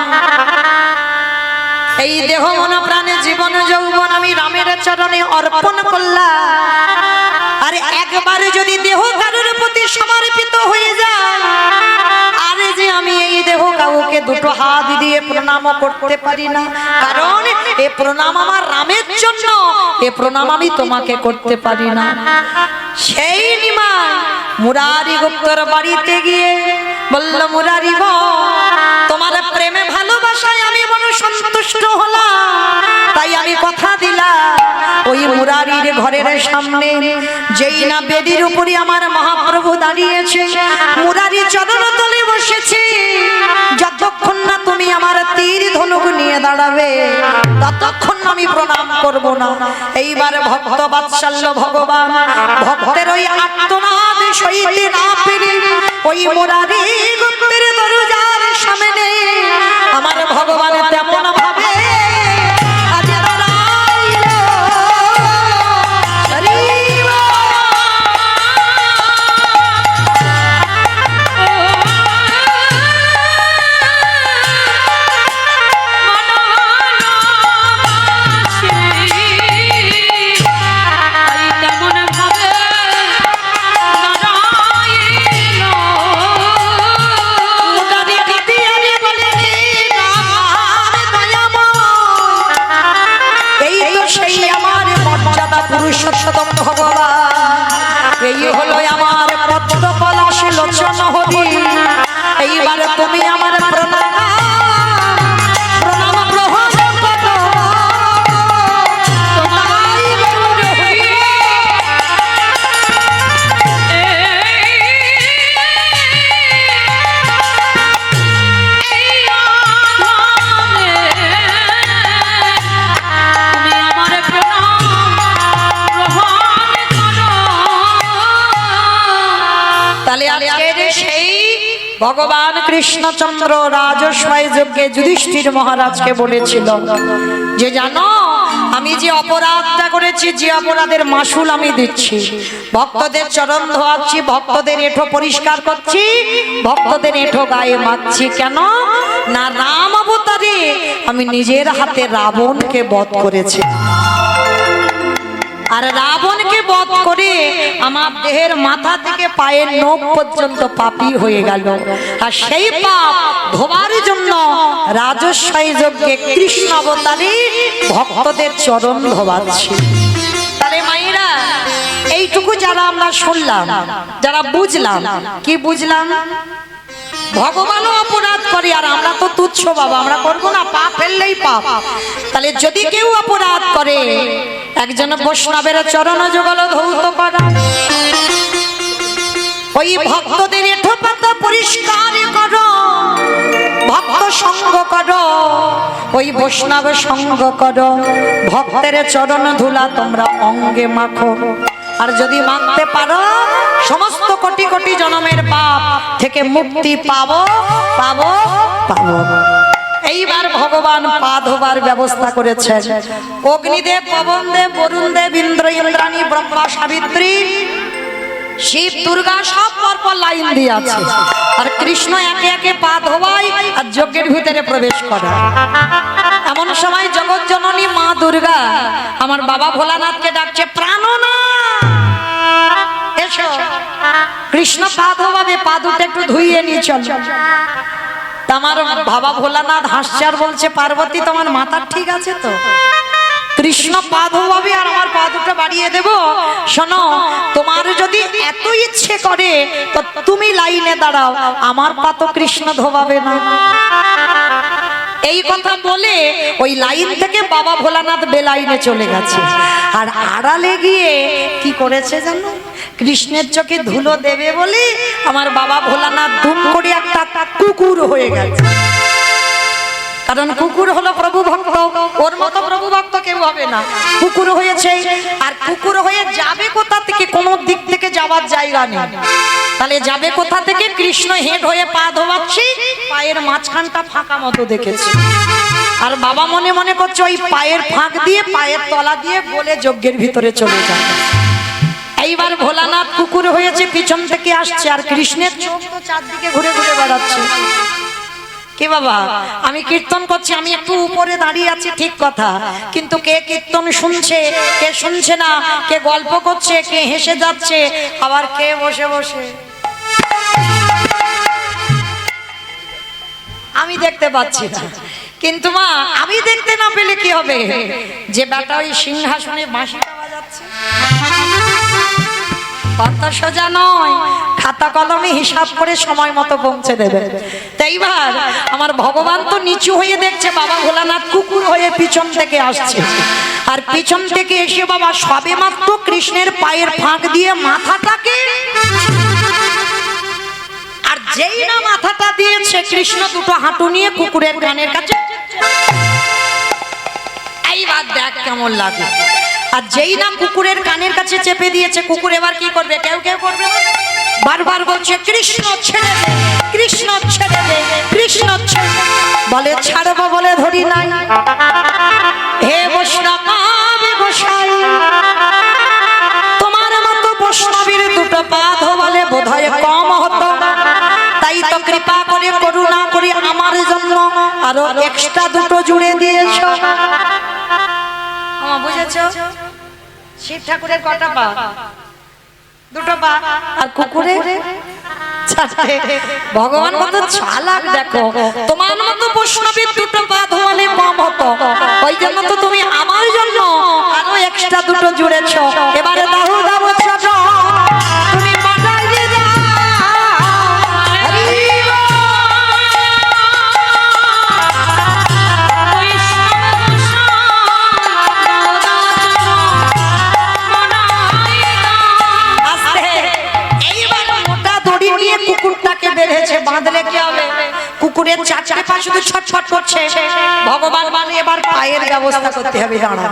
এই দেহ মন প্রাণে জীবন যৌবন আমি রামের চরণে অর্পণ করলাম, আর একবারে যদি দেহ কারোর প্রতি সমর্পিত হয়ে যায়, আরে যে আমি এই দেহ কাউকে দুটো হাত দিয়ে প্রণাম করতে পারি না, কারণ এ প্রণাম আমার রামের জন্য, এ প্রণাম আমি তোমাকে করতে পারি না। সেই নিমাই মুরারি গুপ্তর বাড়িতে গিয়ে বলল, মুরারি গো, তোমার প্রেমে ভালোবাসায় আমি বড় সন্তুষ্ট হলাম, তাই আমি কথা দিলাম ওই মুরারির ঘরের সামনে যেই না বেদির উপরে আমার মহাপ্রভু দাঁড়িয়েছে, মুরারি চরণ তলে বসেছে, যতক্ষণ না তুমি আমার তীর ধনুক নিয়ে দাঁড়াবে ততক্ষণ আমি প্রণাম করব না। এইবার ভক্ত বাৎসল্য ভগবান ভক্তের ওই আর্তনাদ সইতে না পেরে ওই মুরারি গোত্রের দরজার সামনে আমার ভগবান তেমন ভাবে আজ দাঁড়াইল। হরি বল। পুরুষোত্তম ভগবান, এই হলো আমার পদ্ম পলাশ লোচন হরি। এইবার তুমি আমার প্রণাম প্রণাম গ্রহণ করো। তোমায় গৌর হরি। তাহলে আজকের সেই ভগবান কৃষ্ণচন্দ্র রাজস্বয় যজ্ঞে যুধিষ্ঠির মহারাজকে বলেছিল যে জানো আমি যে অপরাধটা করেছি, যে অপরাধের মাসুল আমি দিচ্ছি, ভক্তদের চরণ ধোয়াচ্ছি, ভক্তদের এঁঠো পরিষ্কার করছি, ভক্তদের এঁঠো গায়ে মাখছি, কেন না রাম অবতারে আমি নিজের হাতে রাবণকে বধ করেছি। আর রাবণকে বধ করে আমার দেহের মাথা থেকে পায়ের নখ পর্যন্ত পাপী হয়ে গেল। আর সেই পাপ ধোবার জন্য রাজস্বয় যজ্ঞে কৃষ্ণ অবতারে ভক্তদের চরণ ধোয়াচ্ছি। তাহলে মায়েরা এইটুকু যারা আমরা শুনলাম, যারা বুঝলাম, কি বুঝলাম? ভগবানও অপরাধ করে আর আমরা তো তুচ্ছ বাবা, আমরা করবো না, পাপ ফেললেই পাপ। তাহলে যদি কেউ অপরাধ করে একজন বৈষ্ণবের চরণ যুগল ধৌত করা, ওই ভক্তদের এঁঠো পাতা পরিষ্কার করো, ভক্ত সঙ্গ করো, ওই বৈষ্ণব সঙ্গ করো, ভক্তের চরণ ধুলা তোমরা অঙ্গে মাখো। আর যদি মানতে পারো সমস্ত কোটি কোটি জন্মের পাপ থেকে মুক্তি পাবো পাবো পাবো। এইবার ভগবান পা ধোবার ব্যবস্থা করেছেন। অগ্নিদেব, পবনদেব, বরুণদেব, ইন্দ্র, ইন্দ্রাণী, ব্রহ্মা, সাবিত্রী, শিব, দুর্গা সব পরপর লাইন দিয়ে আছে। আর কৃষ্ণ একে একে পা ধোবাই আর যজ্ঞের ভিতরে প্রবেশ করে। এমন সময় জগৎ জননী মা দুর্গা আমার বাবা ভোলানাথকে ডাকছে, প্রাণনাথ এসো। কৃষ্ণ পা ধোবাবে, পা দুটো একটু ধুইয়ে নিয়ে চল। আমার বাবা ভোলানাথ হাসছে আর বলছে, পার্বতী তোমার মাথা ঠিক আছে তো? কৃষ্ণ পা ধোবাবে আর আমার পা দুটো বাড়িয়ে দেব। শোনো, তোমার যদি এত ইচ্ছে করে তো তুমি লাইনে দাঁড়াও, আমার পা তো কৃষ্ণ ধোবাবে না। এই কথা বলে ওই লাইন থেকে বাবা ভোলানাথ বেলাইনে চলে গেছে। আর আড়ালে গিয়ে কি করেছে জানো? কৃষ্ণের চোখে ধুলো দেবে বলে আমার বাবা ভোলানাথ ধুম করে একটা কুকুর হয়ে গেছে। কারণ কুকুর হলো প্রভু ভক্ত, ওর মতো প্রভু ভক্ত কেউ হবে না। কুকুর হয়েছে, আর কুকুর হয়ে যাবে কোথা থেকে? কোন দিক থেকে যাওয়ার জায়গা নেই। তাহলে যাবে কোথা থেকে? কৃষ্ণ হেড হয়ে পা ধোয়াচ্ছি, পায়ের মাঝখানটা ফাঁকা মতো দেখেছি। আর বাবা মনে মনে করছে ওই পায়ের ফাঁক দিয়ে, পায়ের তলা দিয়ে বলে যজ্ঞের ভিতরে চলে যায়। এইবার ভোলানাথ কুকুর হয়েছে, পিছন থেকে আসছে, আর কৃষ্ণের চোখ তো চারদিকে ঘুরে ঘুরে বেড়াচ্ছে। কি বাবা, আমি কীর্তন করছি, আমি একটু উপরে দাঁড়িয়ে আছি ঠিক কথা, কিন্তু কে কীর্তন শুনছে, কে শুনছে না, কে গল্প করছে, কে হেসে যাচ্ছে, আবার কে বসে বসে আমি দেখতে পাচ্ছি না। কিন্তু মা, আমি দেখতে না পেলে কি হবে? যে বেটা ওই সিংহাসনে বাঁশিটা বাজাচ্ছে, অত সোজা নয়, খাতা কলমে হিসাব করে সময় মতো পৌঁছে দেবে। তাই এইবার আমার ভগবান তো নিচু হয়ে দেখছে বাবা ভোলানাথ কুকুর হয়ে পিছন থেকে আসছে, আর পিছন থেকে এসে বাবা সবে মাত্র কৃষ্ণের পায়ের ফাঁক দিয়ে মাথাটাকে, আর যেই না মাথাটা দিয়েছে কৃষ্ণ দুটো হাঁটু নিয়ে কুকুরের কানের কাছে, এইবার দেখ কেমন লাগে। আর যেই না কুকুরের কানের কাছে চেপে দিয়েছে, কুকুর এবার কি করবে? কেউ কেউ করবে, বারবার বলছে কৃষ্ণ ছেড়ে দে, কৃষ্ণ ছেড়ে দে, কৃষ্ণ ছেড়ে দে। বলে ছাড়বো বলে ধরি নাই, হে বৈষ্ণব গোসাই, তোমার মতো বৈষ্ণবীর দুটো পা ধোয়ালে বোধহয় কম হতো, তাই তো কৃপা করে করুণা করে আমার জন্য আরো এক্সট্রা দুটো জুড়ে দিয়েছ। বুঝেছো? শিব ঠাকুরের কটা পা? দুটো পা। আর কুকুরে ভগবান কত চালাক দেখো, তোমার মতো বৈষ্ণবীর দুটো পা ধোয়ালে কম হতো, ওই জন্য তো তুমি আমার জন্য আরো এক্সট্রা দুটো জুড়েছ। এবারে দাও দাও ছোট তুমি বাজাইয়ে যাও। কুকুরটাকে বেঁধেছে, বাঁধলে কি হবে? কুকুরের চারটে পা শুধু ছটফট করছে। ভগবান মানে এবার পায়ের ব্যবস্থা করতে হবে। দাঁড়া,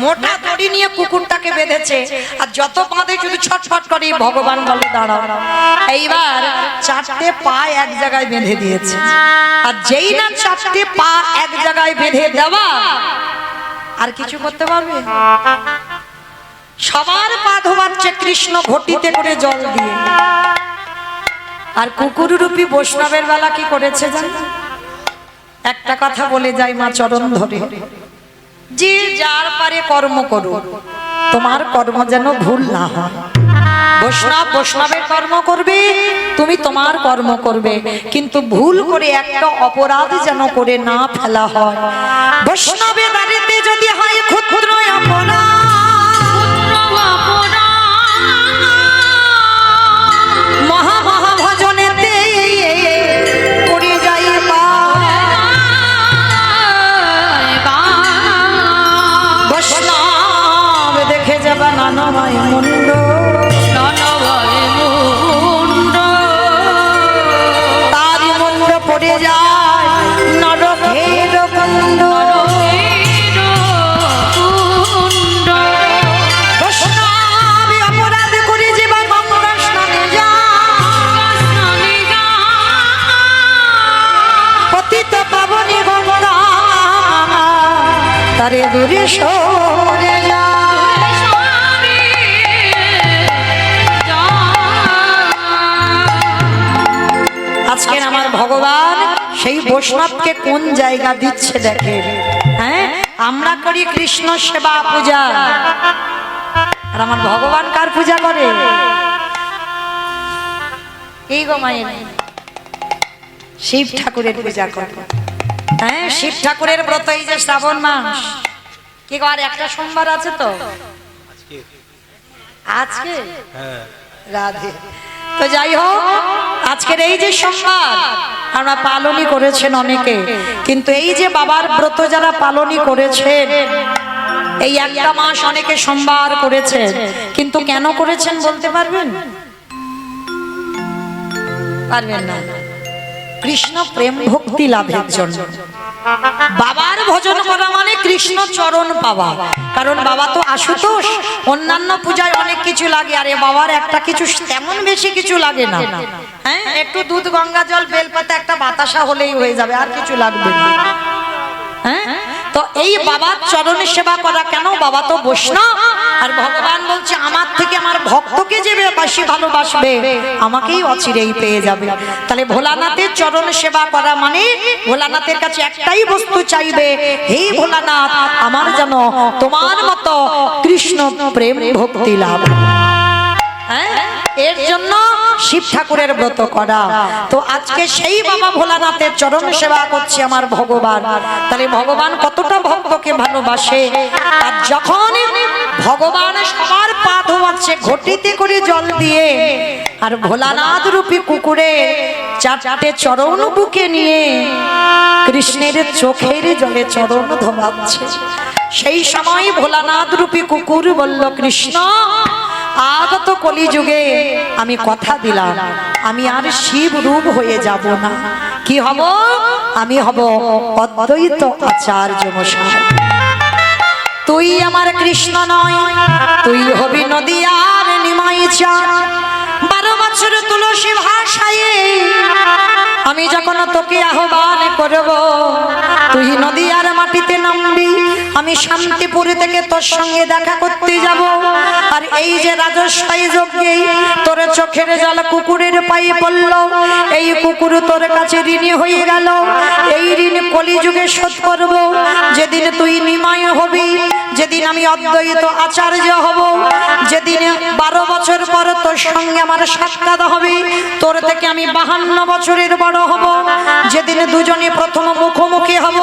মোটা দড়ি নিয়ে কুকুরটাকে বেঁধেছে, আর যত বাঁধে শুধু ছটফট করে। ভগবান বলে দাঁড়াও। এইবার চারটে পা এক জায়গায় বেঁধে দিয়েছে, আর যেই না চারটে পা এক জায়গায় বেঁধে দেওয়া, আর কিছু করতে পারবে? সবার পা ধোয়াচ্ছে কৃষ্ণ ঘটিতে করে জল দিয়ে। আর কুকুর রূপী বৈষ্ণবের বেলা কি করেছে জানো? একটা কথা বলে যাই মা চরণ ধরে, যে যার পারে কর্ম করো, তোমার কর্ম যেন ভুল না হয়। বৈষ্ণব বৈষ্ণবের কর্ম করবে, তুমি তোমার কর্ম করবে, কিন্তু ভুল করে একটা অপরাধ যেন করে না ফেলা হয়। বৈষ্ণবের বাড়িতে যদি হয় ক্ষুদ্র অপরাধ, তারি মুন্ড পড়ে যায় নরকের কুণ্ড। বৈষ্ণবী অপরাধ করে জীবন গঙ্গা স্নানে যায়, পতিত পাবনী গঙ্গা তারে দূরে সরে যায়। আজকের আমার ভগবান সেই বৈষ্ণবকে কোন জায়গা দিচ্ছে দেখেন। হ্যাঁ, আমরা করি কৃষ্ণ সেবা পূজা, আর আমার ভগবান কার পূজা করে? এই গো মায়ের শিব ঠাকুরের পূজা করে। হ্যাঁ, শিব ঠাকুরের ব্রত এই যে শ্রাবণ মাস, কি আর একটা সোমবার আছে তো আজকে, রাধে। তো যাই হোক, আজকের এই যে সোমবার আমরা পালনই করেছেন অনেকে, কিন্তু এই যে বাবার ব্রত যারা পালনই করেছেন, এই একটা মাস অনেকে সোমবার করেছেন, কিন্তু কেন করেছেন বলতে পারবেন? পারবেন না। কৃষ্ণ প্রেম ভক্তি লাভের জন্য। বাবার ভজন করা মানে কৃষ্ণ চরণ পাওয়া। কারণ বাবা তো আশুতোষ, অন্যান্য পূজায় অনেক কিছু লাগে, আরে বাবার একটা কিছু তেমন বেশি কিছু লাগে না। হ্যাঁ, একটু দুধ, গঙ্গা জল, বেলপাতা, একটা বাতাসা হলেই হয়ে যাবে, আর কিছু লাগবে না। হ্যাঁ, তো এই বাবার চরণ সেবা করা কেন? বাবা তো বৈষ্ণব, আর ভগবান বলছে আমার থেকে আমার ভক্তকে যে বেশি ভালোবাসবে আমাকেই অচিরেই পেয়ে যাবে। তাহলে ভোলানাথের চরণ সেবা করা মানে ভোলানাথের কাছে একটাই বস্তু চাইবে, হে ভোলানাথ আমার যেন তোমার মতো কৃষ্ণ প্রেম ভক্তি লাভ। হ্যাঁ, এর জন্য শিব ঠাকুরের ব্রত করা। তো আজকে সেই বাবা ভোলানাথের চরণ সেবা করছি আমার ভগবান। তাহলে ভগবান কতটা ভক্তকে ভালোবাসে। আর যখন ভগবান সবার পা ধোয়াচ্ছে ঘটিতে করে জল দিয়ে, আর ভোলানাথ রূপী কুকুরে চারটে চরণ বুকে নিয়ে কৃষ্ণের চোখের জলে চরণ ধোয়াচ্ছে, সেই সময় ভোলানাথ রূপী কুকুর বলল, কৃষ্ণ আগত কলিযুগে আমি কথা দিলাম আমি আর শিব রূপ হয়ে যাব না। কি হব? আমি হব অদ্বৈত আচার্য মশাই। তুই আমার কৃষ্ণ নয়, তুই হবি নদিয়ার নিমাই চাঁদ। 12 বছর তুলসী ভাষায় আমি যখন তোকে আহ্বান করব, তুই নদিয়ার মাটিতে নামবি, আমি শান্তিপুর থেকে তোর সঙ্গে দেখা করতে যাব। আর এই যে রাজস্বাই যজ্ঞে তোর চোখের জল কুকুরের পায়ে পড়ল, এই কুকুর তোর কাছে ঋণী হয়ে গেল। এই ঋণ কলিযুগে শোধ করব। যেদিন তুই নিমাই হবি, যেদিন আমি অদ্বৈত আচার্য হব, যেদিন 12 বছর পর তোর সঙ্গে আমার সাক্ষাৎ হবে, তোর থেকে আমি 52 বছরের বড় হব, যেদিন দুজনে প্রথম মুখোমুখি হব,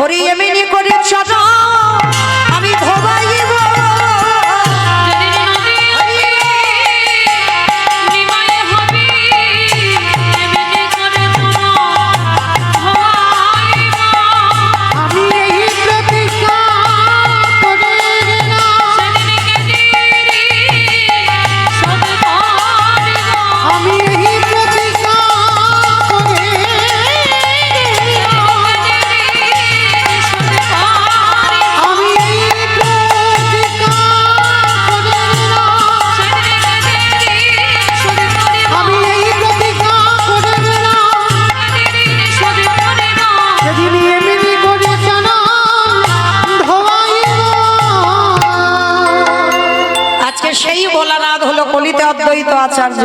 ওরে এমনি করে চল আমি ধোবাইব। সেই ভোলানাথ হলো কলিতে অদ্বৈত আচার্য।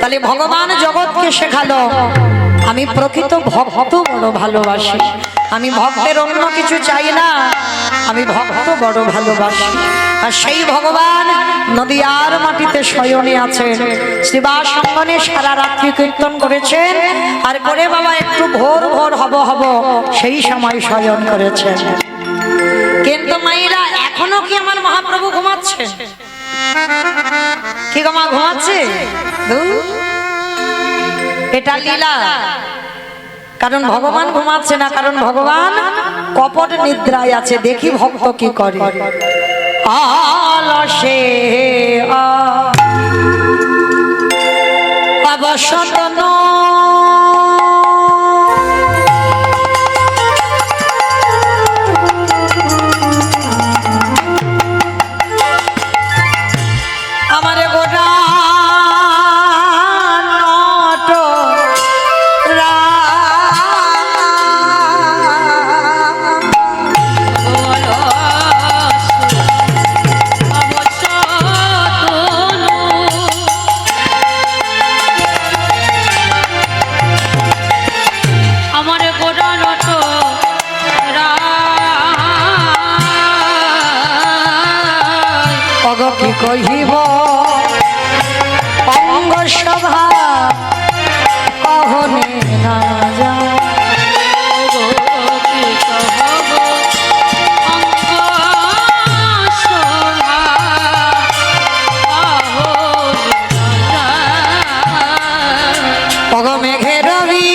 তাহলে ভগবান জগৎকে শেখালো আমি প্রকৃত ভক্ত বড় ভালোবাসি। আমি ভক্তের অন্য কিছু চাই না, আমি ভক্ত বড় ভালোবাসি। আর সেই ভগবান নদিয়ার মাটিতে শয়নে আছেন। শিবাসঙ্গনে সারা রাত্রি কীর্তন করেছেন, আর করে বাবা একটু ভোর ভোর হব সেই সময় শয়ন করেছেন। কিন্তু মায়েরা এখনো কি আমার মহাপ্রভু ঘুমাচ্ছে? কি গো মা ঘুমাচ্ছে? এটা লীলা। কারণ ভগবান ঘুমাচ্ছে না, কারণ ভগবান কপট নিদ্রায় আছে। দেখি ভক্ত কি করে। আলসে অবসত কি কহিব অঙ্গ সভা কহনে না যা। মেঘের রবি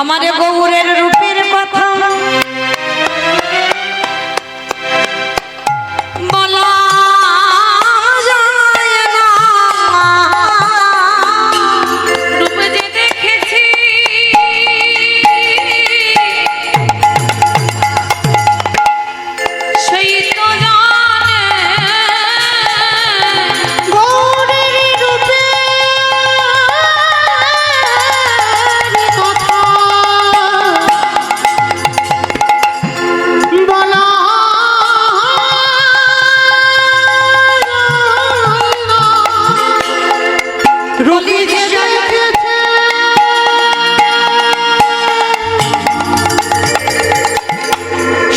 আমার গৌরের রূপের কথা বলা যায় না। রূপ যে দেখেছি সেই তো জানে গৌরের রূপে কথা বলা রূপী যে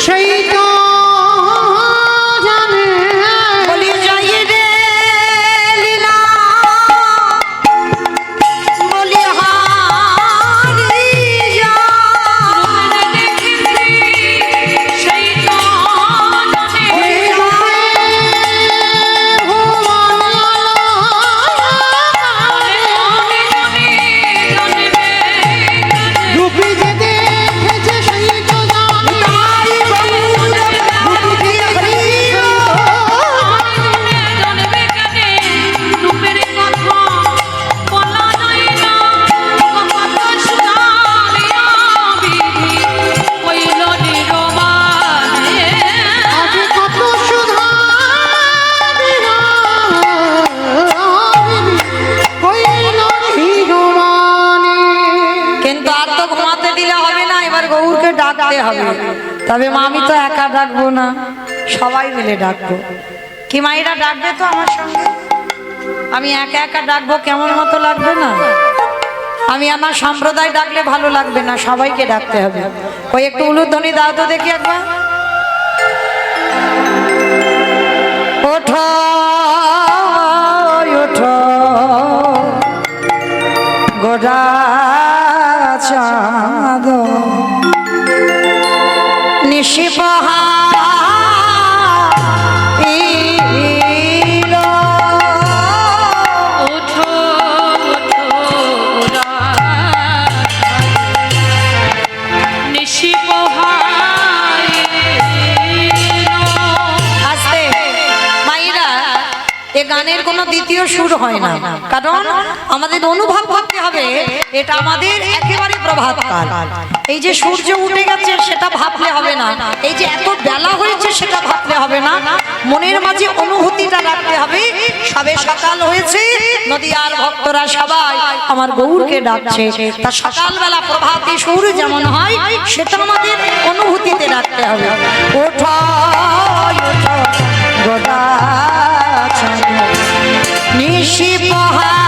সেই তো জানে বলি যাই রে লীলা বলি হারি যা দেখেছি সেই তো জানে রূপী যে দেখেছে সেই তো জানে আগে কত সুধা হইল হিরোমানি। কিন্তু আর তো ঘুমাতে দিলে হবে না, এবার গৌরকে ডাকতে হবে। তবে মা আমি তো একা ডাকবো না, সবাই মিলে ডাকবো। কি মায়েরা ডাকবে তো আমার সঙ্গে? আমি একা একা ডাকবো কেমন মতো লাগবে না? আমি আমার সম্প্রদায় ডাকলে ভালো লাগবে না, সবাইকে ডাকতে হবে। ওই একটু উলুধ্বনি দাও তো দেখি একবার। ওঠো ওঠো গোরা চাঁদ নিশি পাহাড় ওঠো নিশি আস্তে মাইরা, এ গানের কোনো দ্বিতীয় সুর হয় না, কারণ আমাদের অনুভব করতে হবে এটা আমাদের একেবারে প্রভাত কাল। এই যে সূর্য উঠে গেছে সেটা ভাবলে হবে না, এই যে এত বেলা হয়েছে সেটা ভাবলে হবে না, মনের মাঝে অনুভূতিটা রাখতে হবে। সবে সকাল হয়েছে, নদিয়ার ভক্তরা সবাই আমার গৌরকে ডাকছে, তা সকালবেলা প্রভাতী সুর যেমন হয় সেটা আমাদের অনুভূতিতে রাখতে হবে। ওঠো ওঠো গোদা নিশি পাহাড়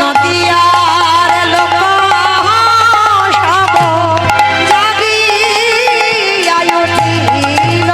নদিয়ার লোক সব জাগিয়া উঠিল।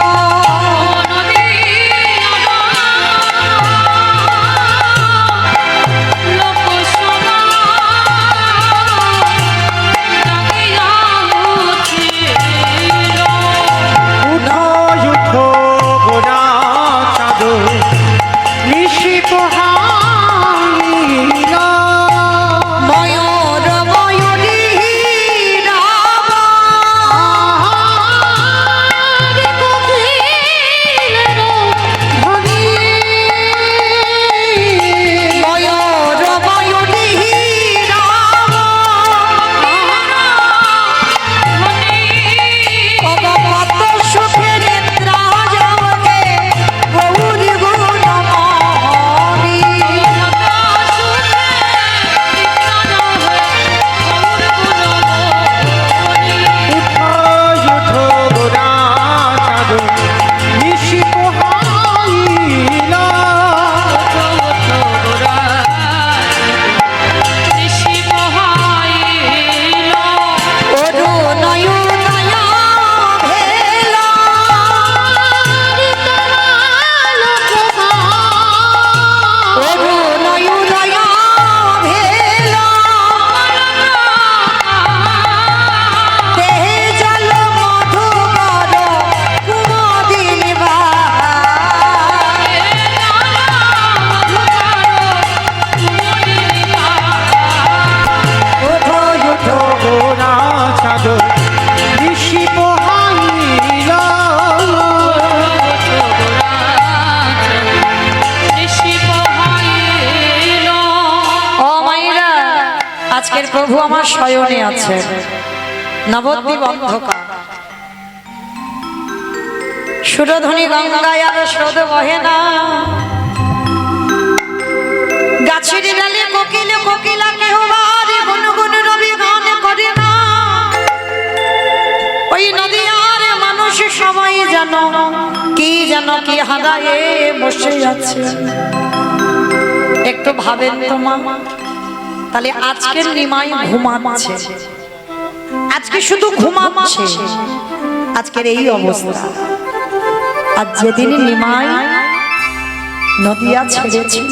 প্রভু আমার শয়নে আছে, নবদ্বীপ অন্ধকার, সুরধ্বনি গঙ্গায় আর স্রোত বহে না, গাছের ডালে কোকিল কোকিলা কেহ বারে গুনগুন রবি গান করে না, ওই নদী আর মানুষ সবাই যেন কি হারায়ে বসে আছে। একটু ভাবেন তো মা, তাহলে আজকের নিমাই ঘুমাচ্ছে, আজকে শুধু ঘুমাচ্ছে, আজকের এই অবস্থা। আর যেদিন নিমাই নদিয়া ছেড়েছিল,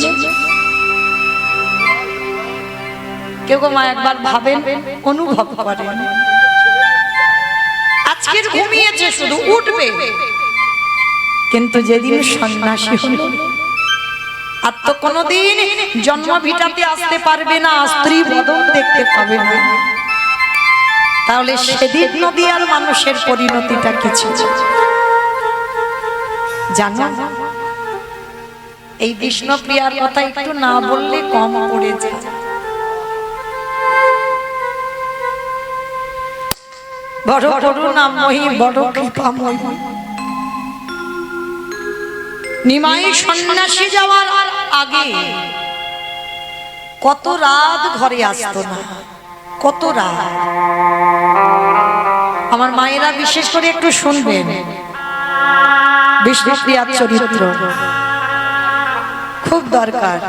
কেউ মা একবার ভাবেন, অনুভব করেন, আজকের ঘুমিয়েছে শুধু, উঠবে, কিন্তু যেদিন সন্ন্যাসী হল আর তো কোনোদিন জন্ম ভিটাতে আসতে পারবে না, স্ত্রী বদন দেখতে পাবে না, তাহলে সেদিন নদিয়ার মানুষের পরিণতিটা কিছু জানো? এই বিষ্ণুপ্রিয়ার কথা একটু না বললে কম পড়ে যায়। বড় করুণাময়ী, বড় কৃপাময়ী, নিমাই সন্ন্যাসী যাওয়ার আগে কত রাত ঘরে আসতো না, কত রাত। আমার মায়েরা বিশেষ করে একটু শুনবেন, বিষ্ণুপ্রিয়ার চরিত্র খুব দরকার।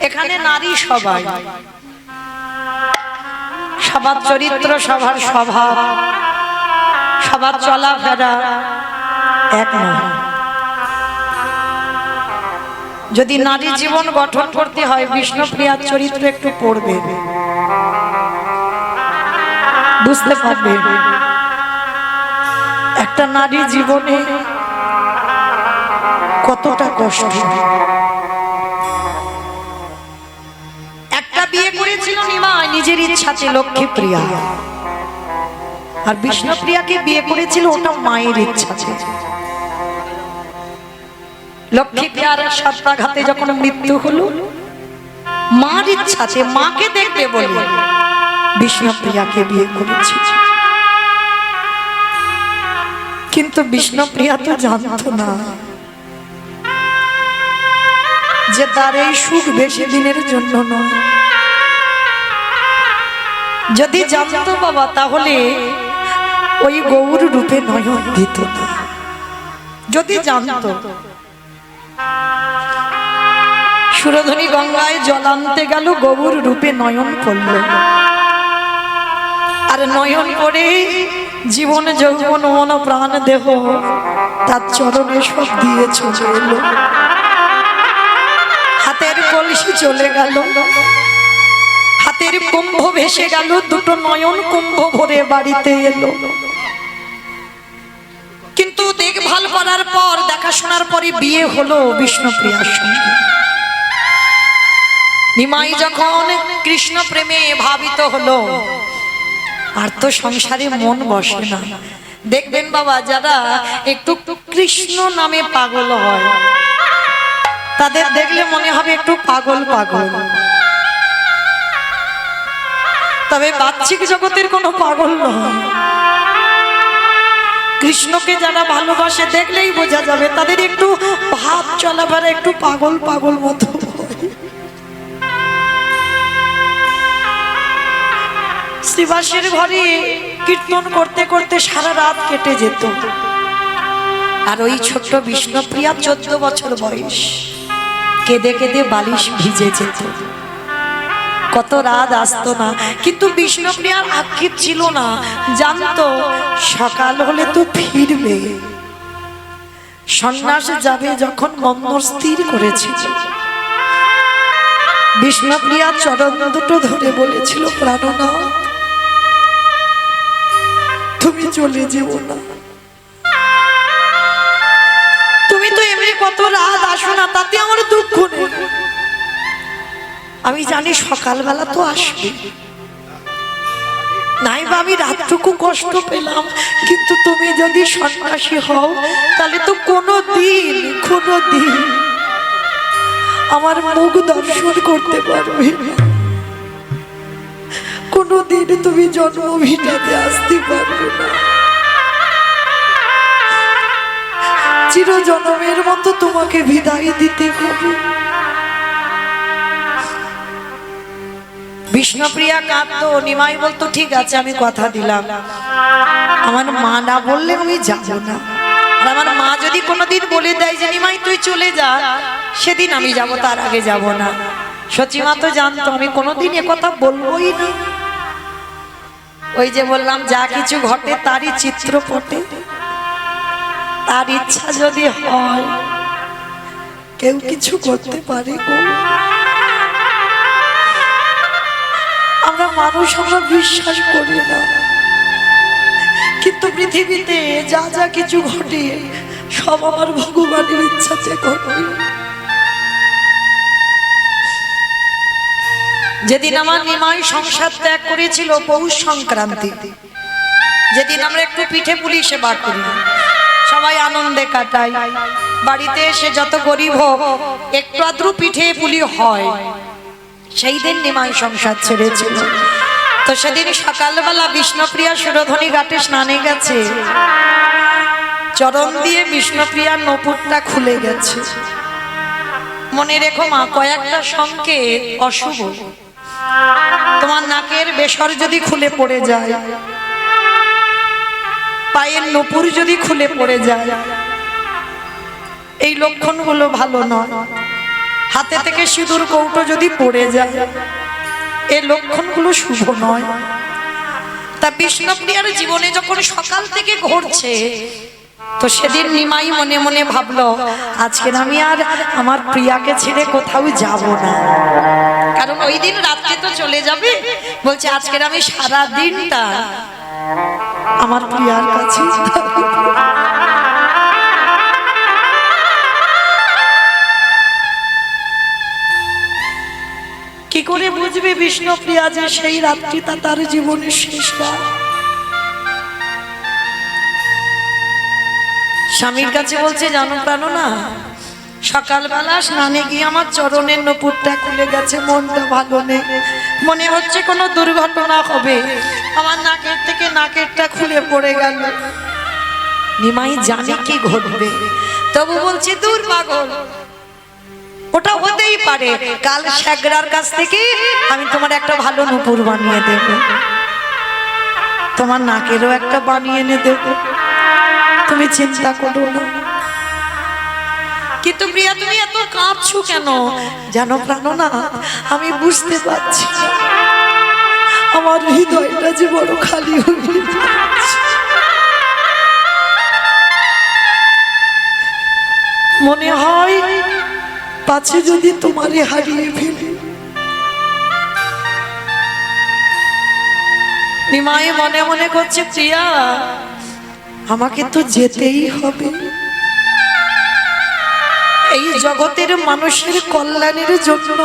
এখানে নারী সবাই, সবার চরিত্র, সবার স্বভাব, সবার চলাফেরা এক নয়। যদি নারী জীবন গঠন করতে হয়, বিষ্ণুপ্রিয়ার চরিত্র একটু পড়বে, বুঝতে পারবে একটা নারী জীবনে কতটা কষ্ট। একটা বিয়ে করেছিল নিমাই নিজের ইচ্ছাতে, লক্ষ্মীপ্রিয়া, আর বিষ্ণুপ্রিয়াকে বিয়ে করেছিল ওটা মায়ের ইচ্ছাতে। লক্ষ্মীপ্রিয়ার সত্যাঘাতে যখন মৃত্যু হলো, মার ইচ্ছাতে, মাকে দেখবে বলে বিষ্ণুপ্রিয়াকে বিয়ে করেছে। কিন্তু বিষ্ণুপ্রিয়া তো জানতো না যে তার এই সুখ বেশি দিনের জন্য নয়। যদি জানতো বাবা, তাহলে ওই গৌর রূপে নয়ন দিত না। যদি জানতো, সুরধ্বনি গঙ্গায় জল আনতে গেল, গৌর রূপে নয়ন পড়ল, আর নয়ন পড়ে জীবন যৌবন মন প্রাণ দেহ তার চরণে সব দিয়ে চলে এলো। হাতের কলসি চলে গেল, হাতের কুম্ভ ভেসে গেল, দুটো নয়ন কুম্ভ ভরে বাড়িতে এলো। কিন্তু দেখভাল করার পর, দেখাশোনার পরে বিয়ে হলো বিষ্ণুপ্রিয়ার সঙ্গে। নিমাই যখন কৃষ্ণ প্রেমে ভাবিত হলো, আর তো সংসারে মন বসে না। দেখবেন বাবা, যারা একটু কৃষ্ণ নামে পাগল হয়, তাদের দেখলে মনে হবে একটু পাগল পাগল, তবে বাহ্যিক জগতের কোনো পাগল নয়। কৃষ্ণকে যারা ভালোবাসে, দেখলেই বোঝা যাবে তাদের একটু ভাব চলাফেরা একটু পাগল পাগল মতো। শ্রীবাসের ঘরে কীর্তন করতে করতে সারা রাত কেটে যেত, আর ওই ছোট্ট বিষ্ণুপ্রিয়া 14 বছর বয়স, কেঁদে কেঁদে বালিশ ভিজে যেত, কত রাত আসতো না। কিন্তু বিষ্ণুপ্রিয়ার আক্ষেপ ছিল না, জানতো সকাল হলে তো ফিরবে, সন্ন্যাসে যাবে। যখন মন স্থির করেছে, বিষ্ণুপ্রিয়া চরণ দুটো ধরে বলেছিল, প্রাণনাথ, তুমি চলে যেও না, তুমি তো এমনি কত রাত আসো না, তাতে আমার দুঃখ নেই, আমি জানি সকালবেলা তো আসবে, নাই বা আমি রাতটুকু কষ্ট পেলাম, কিন্তু তুমি যদি সন্ন্যাসী হও, তাহলে তো কোনোদিন আমার মুখ দর্শন করতে পারবে না। কোনোদিন তুমি জন্ম ভিটাতে আসতে পারবে না। চিরজন্মের মতো তোমাকে বিদায় দিতে হবে। বিষ্ণুপ্রিয়া কাঁদতো, নিমাই বলতো ঠিক আছে আমি কথা দিলাম, আমার মা না বললে আমি যাব না। আর আমার মা যদি কোনোদিন বলে দেয় যে নিমাই তুই চলে যা, সেদিন আমি যাব, তার আগে যাব না। সচিমা তো জানতো আমি কোনোদিন একথা বলবোই না। ওই যে বললাম যা কিছু ঘটে তারই চিত্রপটে, তার ইচ্ছা যদি হয় কেউ কিছু করতে পারে গো। আমরা মানুষ, আমরা বিশ্বাস করি না, কিন্তু পৃথিবীতে যা যা কিছু ঘটে সব আমার ভগবানের ইচ্ছাতে ঘটে। যেদিন আমার নিমাই সংসার ত্যাগ করেছিল পৌষ সংক্রান্তি, যেদিন আমরা একটু পিঠে পুলি সেবা করি, সবাই আনন্দে কাটাই, বাড়িতে এসে যত গরিব হোক একটু আদ্রু পিঠে পুলি হয়, সেই দিন নিমাই সংসার ছেড়েছিল। তো সেদিন সকালবেলা বিষ্ণুপ্রিয়া সুরধনী ঘাটে স্নানে গেছে, চরণ দিয়ে বিষ্ণুপ্রিয়ার নপুরটা খুলে গেছে। মনে রেখো মা, কয়েকটা সংকেত অশুভ। তোমার নাকের বেসর যদি খুলে পড়ে যায়, পায়ের নপুর যদি খুলে পড়ে যায়, এই লক্ষণগুলো ভালো নয়। হাতে থেকে সিঁদুর কৌটো যদি পড়ে যায়, এই লক্ষণগুলো শুভ নয়। তা বিষ্ণুপ্রিয়ার জীবনে যখন সকাল থেকে ঘটছে, তো সেদিন নিমাই মনে মনে ভাবলো আজকে আমি আর আমার প্রিয়াকে ছেড়ে কোথাও যাব না, কারণ ওই দিন রাত্রে তো চলে যাবে। বলছে আজকের আমি সারা দিনটা আমার প্রিয়ার কাছে। কি করে বুঝবে বিষ্ণুপ্রিয়া যে সেই রাত্রিটা তার জীবনের শেষ রাত? স্বামীর কাছে বলছে জানো প্রাণো না, সকালবেলা স্নানে গিয়ে আমার চরণের নপুরটা খুলে গেছে, মনটা ভালো নেই, মনে হচ্ছে কোনো দুর্ঘটনা হবে, আমার নাকের থেকে নাকেরটা খুলে পড়ে গেল। নিমাই জানে কি ঘটবে, তবু বলছে দূর পাগল, ওটা হতেই পারে, কাল শেখরার কাছ থেকে আমি তোমার একটা ভালো নূপুর বানিয়ে দেব, তোমার নাকেরও একটা বানিয়ে এনে দেব, তুমি চিন্তা করো না। কিন্তু প্রিয়া তুমি এত কাঁদছো কেন? জানো প্রাণো না, আমি বুঝতে পারছি আমার হৃদয়টা যে বড় খালি হয়ে যাচ্ছে। মনে হয় পাছে যদি তোমারে হারিয়ে ফেলি। নিমাই মনে মনে করছে প্রিয়া আমাকে তো যেতেই হবে, এই জগতের মানুষের কল্যাণের জন্য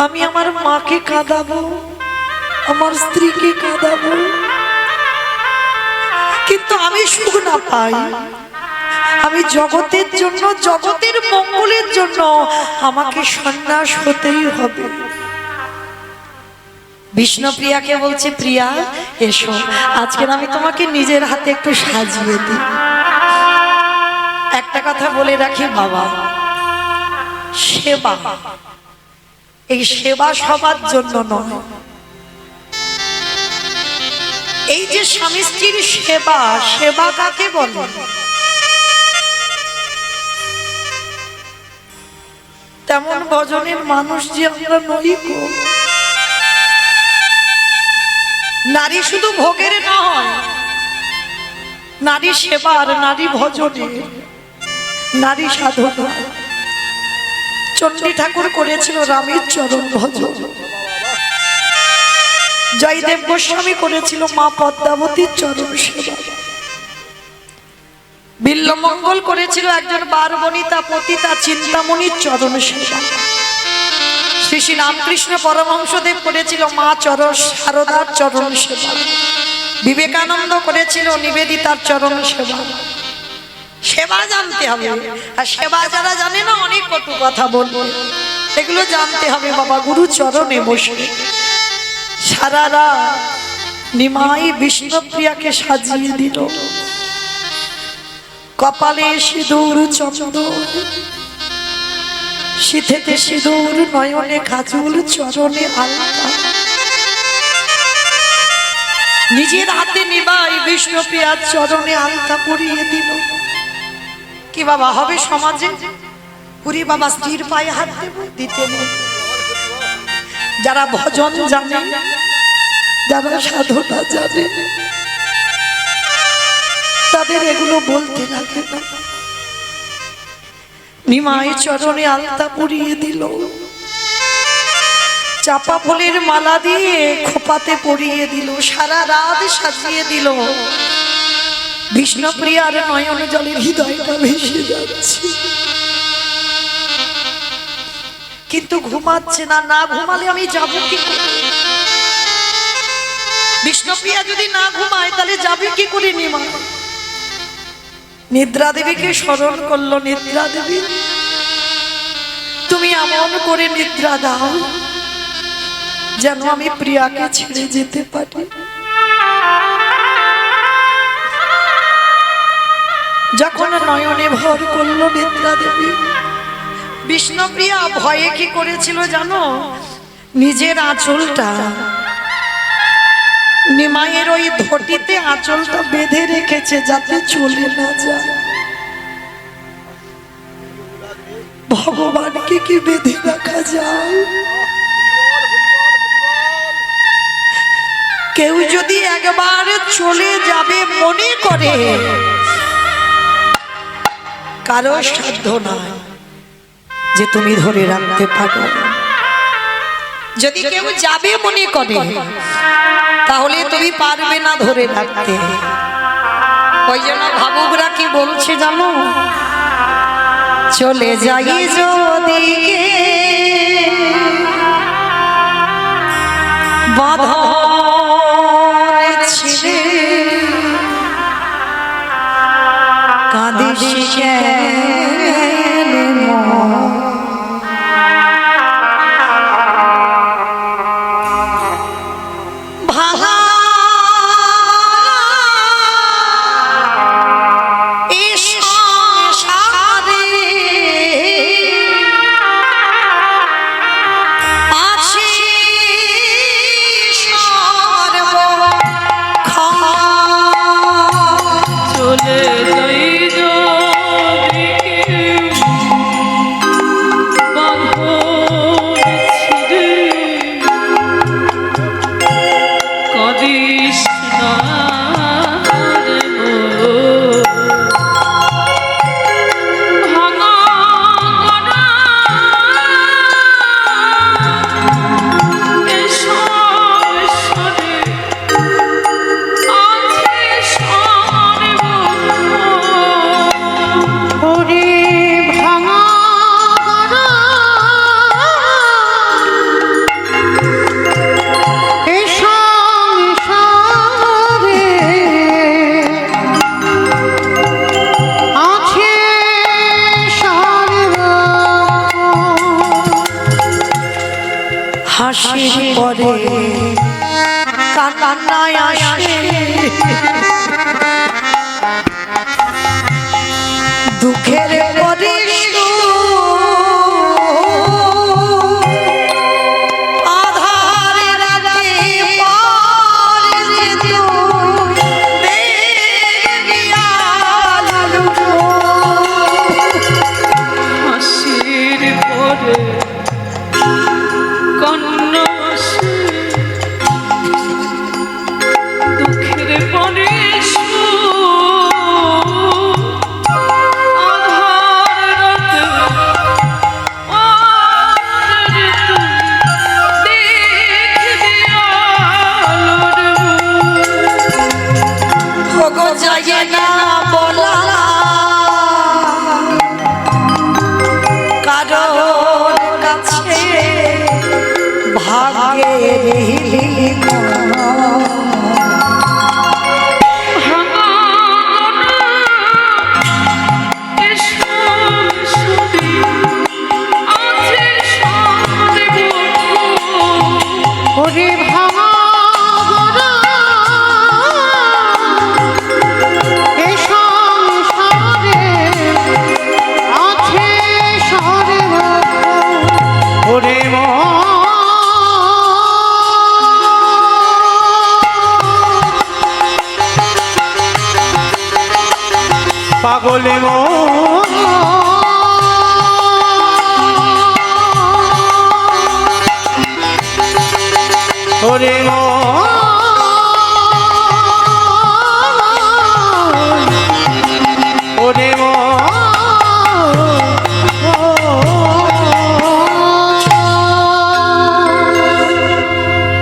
আমি আমার মাকে কাঁদাবো, আমার স্ত্রীকে কাঁদাবো, কিন্তু আমি সুখ না পাই, আমি জগতের জন্য, জগতের মঙ্গলের জন্য আমাকে সন্ন্যাস হতেই হবে। বিষ্ণুপ্রিয়াকে বলছে প্রিয়া এসো, আজকে আমি তোমাকে নিজের হাতে একটু সাজিয়ে দিই। একটা কথা বলে রাখি বাবা, সেবা, এই সেবা সবার জন্য নয়। এই যে স্বামী স্ত্রীর সেবা, সেবা কাকে বলে? তেমন ভজনের মানুষ যে আমরা নই গো। নারী শুধু ভোগের নয়, নারী সেবার, নারী ভজনের, নারী সাধনা। চণ্ডী ঠাকুর করেছিল রামের চরণ ভজন, জয়দেব গোস্বামী করেছিল মা পদ্মাবতীর চরণ সেবা, বিল্লমঙ্গল করেছিল একজন বারবনিতা পতিতা চিন্তামণির চরণ সেবা, শ্রী শ্রী রামকৃষ্ণ পরমহংসদেব করেছিল মা চরণ শারদার চরণ সেবা, বিবেকানন্দ করেছিল নিবেদিতার চরণ সেবা। সেবা জানতে হবে, আর সেবা যারা জানে না অনেক কটু কথা বলবে। এগুলো জানতে হবে বাবা। গুরু চরণে বসে সারা রাত নিমাই বিষ্ণুপ্রিয়াকে সাজিয়ে দিল। কপালে সিঁদুর চন্দন, সিথেতে সিঁদুর, নয়নে কাজল, চরণে আলতা। নিজের হাতে নিমাই বিষ্ণুপ্রিয়ার চরণে আলতা পরিয়ে দিল। কি বাবা হবে সমাজে? পুরী বাবা স্ত্রীর পায়ে হাত দেব দিতে নেই। যারা ভজন জানে, যারা সাধনা জানে, তাদের এগুলো বলতে লাগে না। নিমাই চরণে আলতা পরিয়ে দিল, চাপা ফুলের মালা দিয়ে খোপাতে পরিয়ে দিল, সারা রাত সাজিয়ে দিল। বিষ্ণুপ্রিয়ার নয়ন জলে হৃদয়টা ভেসে যাচ্ছে, কিন্তু ঘুমাচ্ছে না। না ঘুমালে আমি যাবো কি করে? বিষ্ণুপ্রিয়া যদি না ঘুমায় তাহলে যাবে কি করে নিমাই? নিদ্রা দেবীকে স্মরণ করলো। নিদ্রা দেবী, তুমি এমন করে নিদ্রা দাও যেন আমি প্রিয়াকে ছেড়ে যেতে পারি। যখন নয়নে ভর করলো নিদ্রা দেবী, বিষ্ণুপ্রিয়া ভয়ে কি করেছিল জানো? নিজের আঁচলটা নিমাইয়ের ওই ধটিতে আঁচলটা বেঁধে রেখেছে যাতে চলে না যায়। ভগবানকে কি বেঁধে রাখা যায়? কেউ যদি একবার চলে যাবে মনে করে, কারো সাধ্য নয় যে তুমি ধরে রাখতে পারো। যদি কেউ যাবে মনে করে তাহলে তুমি পারবে না ধরে রাখতে। ওই জন্য ভাবুকরা কি বলছে জানো? চলে যাই যদি বাঁধন ছিঁড়ে, কাঁদিস কেন মন? ভাঙা এই সংসারে আছে সর্বক্ষণ। চলে যাই যদি বাঁধন ছিঁড়ে, কাঁদিস না রে মন। ভাঙা গড়া এ সংসারে আছে সর্বক্ষণ। ওরে ভাঙা গড়া এ সংসারে আছে সর্বক্ষণ। হাসির পরে কান্নায় আসে, দুঃখের পরে সুখ, আধার রাতে পার যে তুই দেখবি আলো। হাসির পরে কান্না আসে, দুঃখের পরে সুখ, আধার রাতে পার যে তুই দেখবি আলোর মুখ। ওগো যায় না বলা কারোর কাছে, ভাগ্যের লিখন। ভাঙা গড়া এ সংসারে আছে সর্বক্ষণ। বলে মন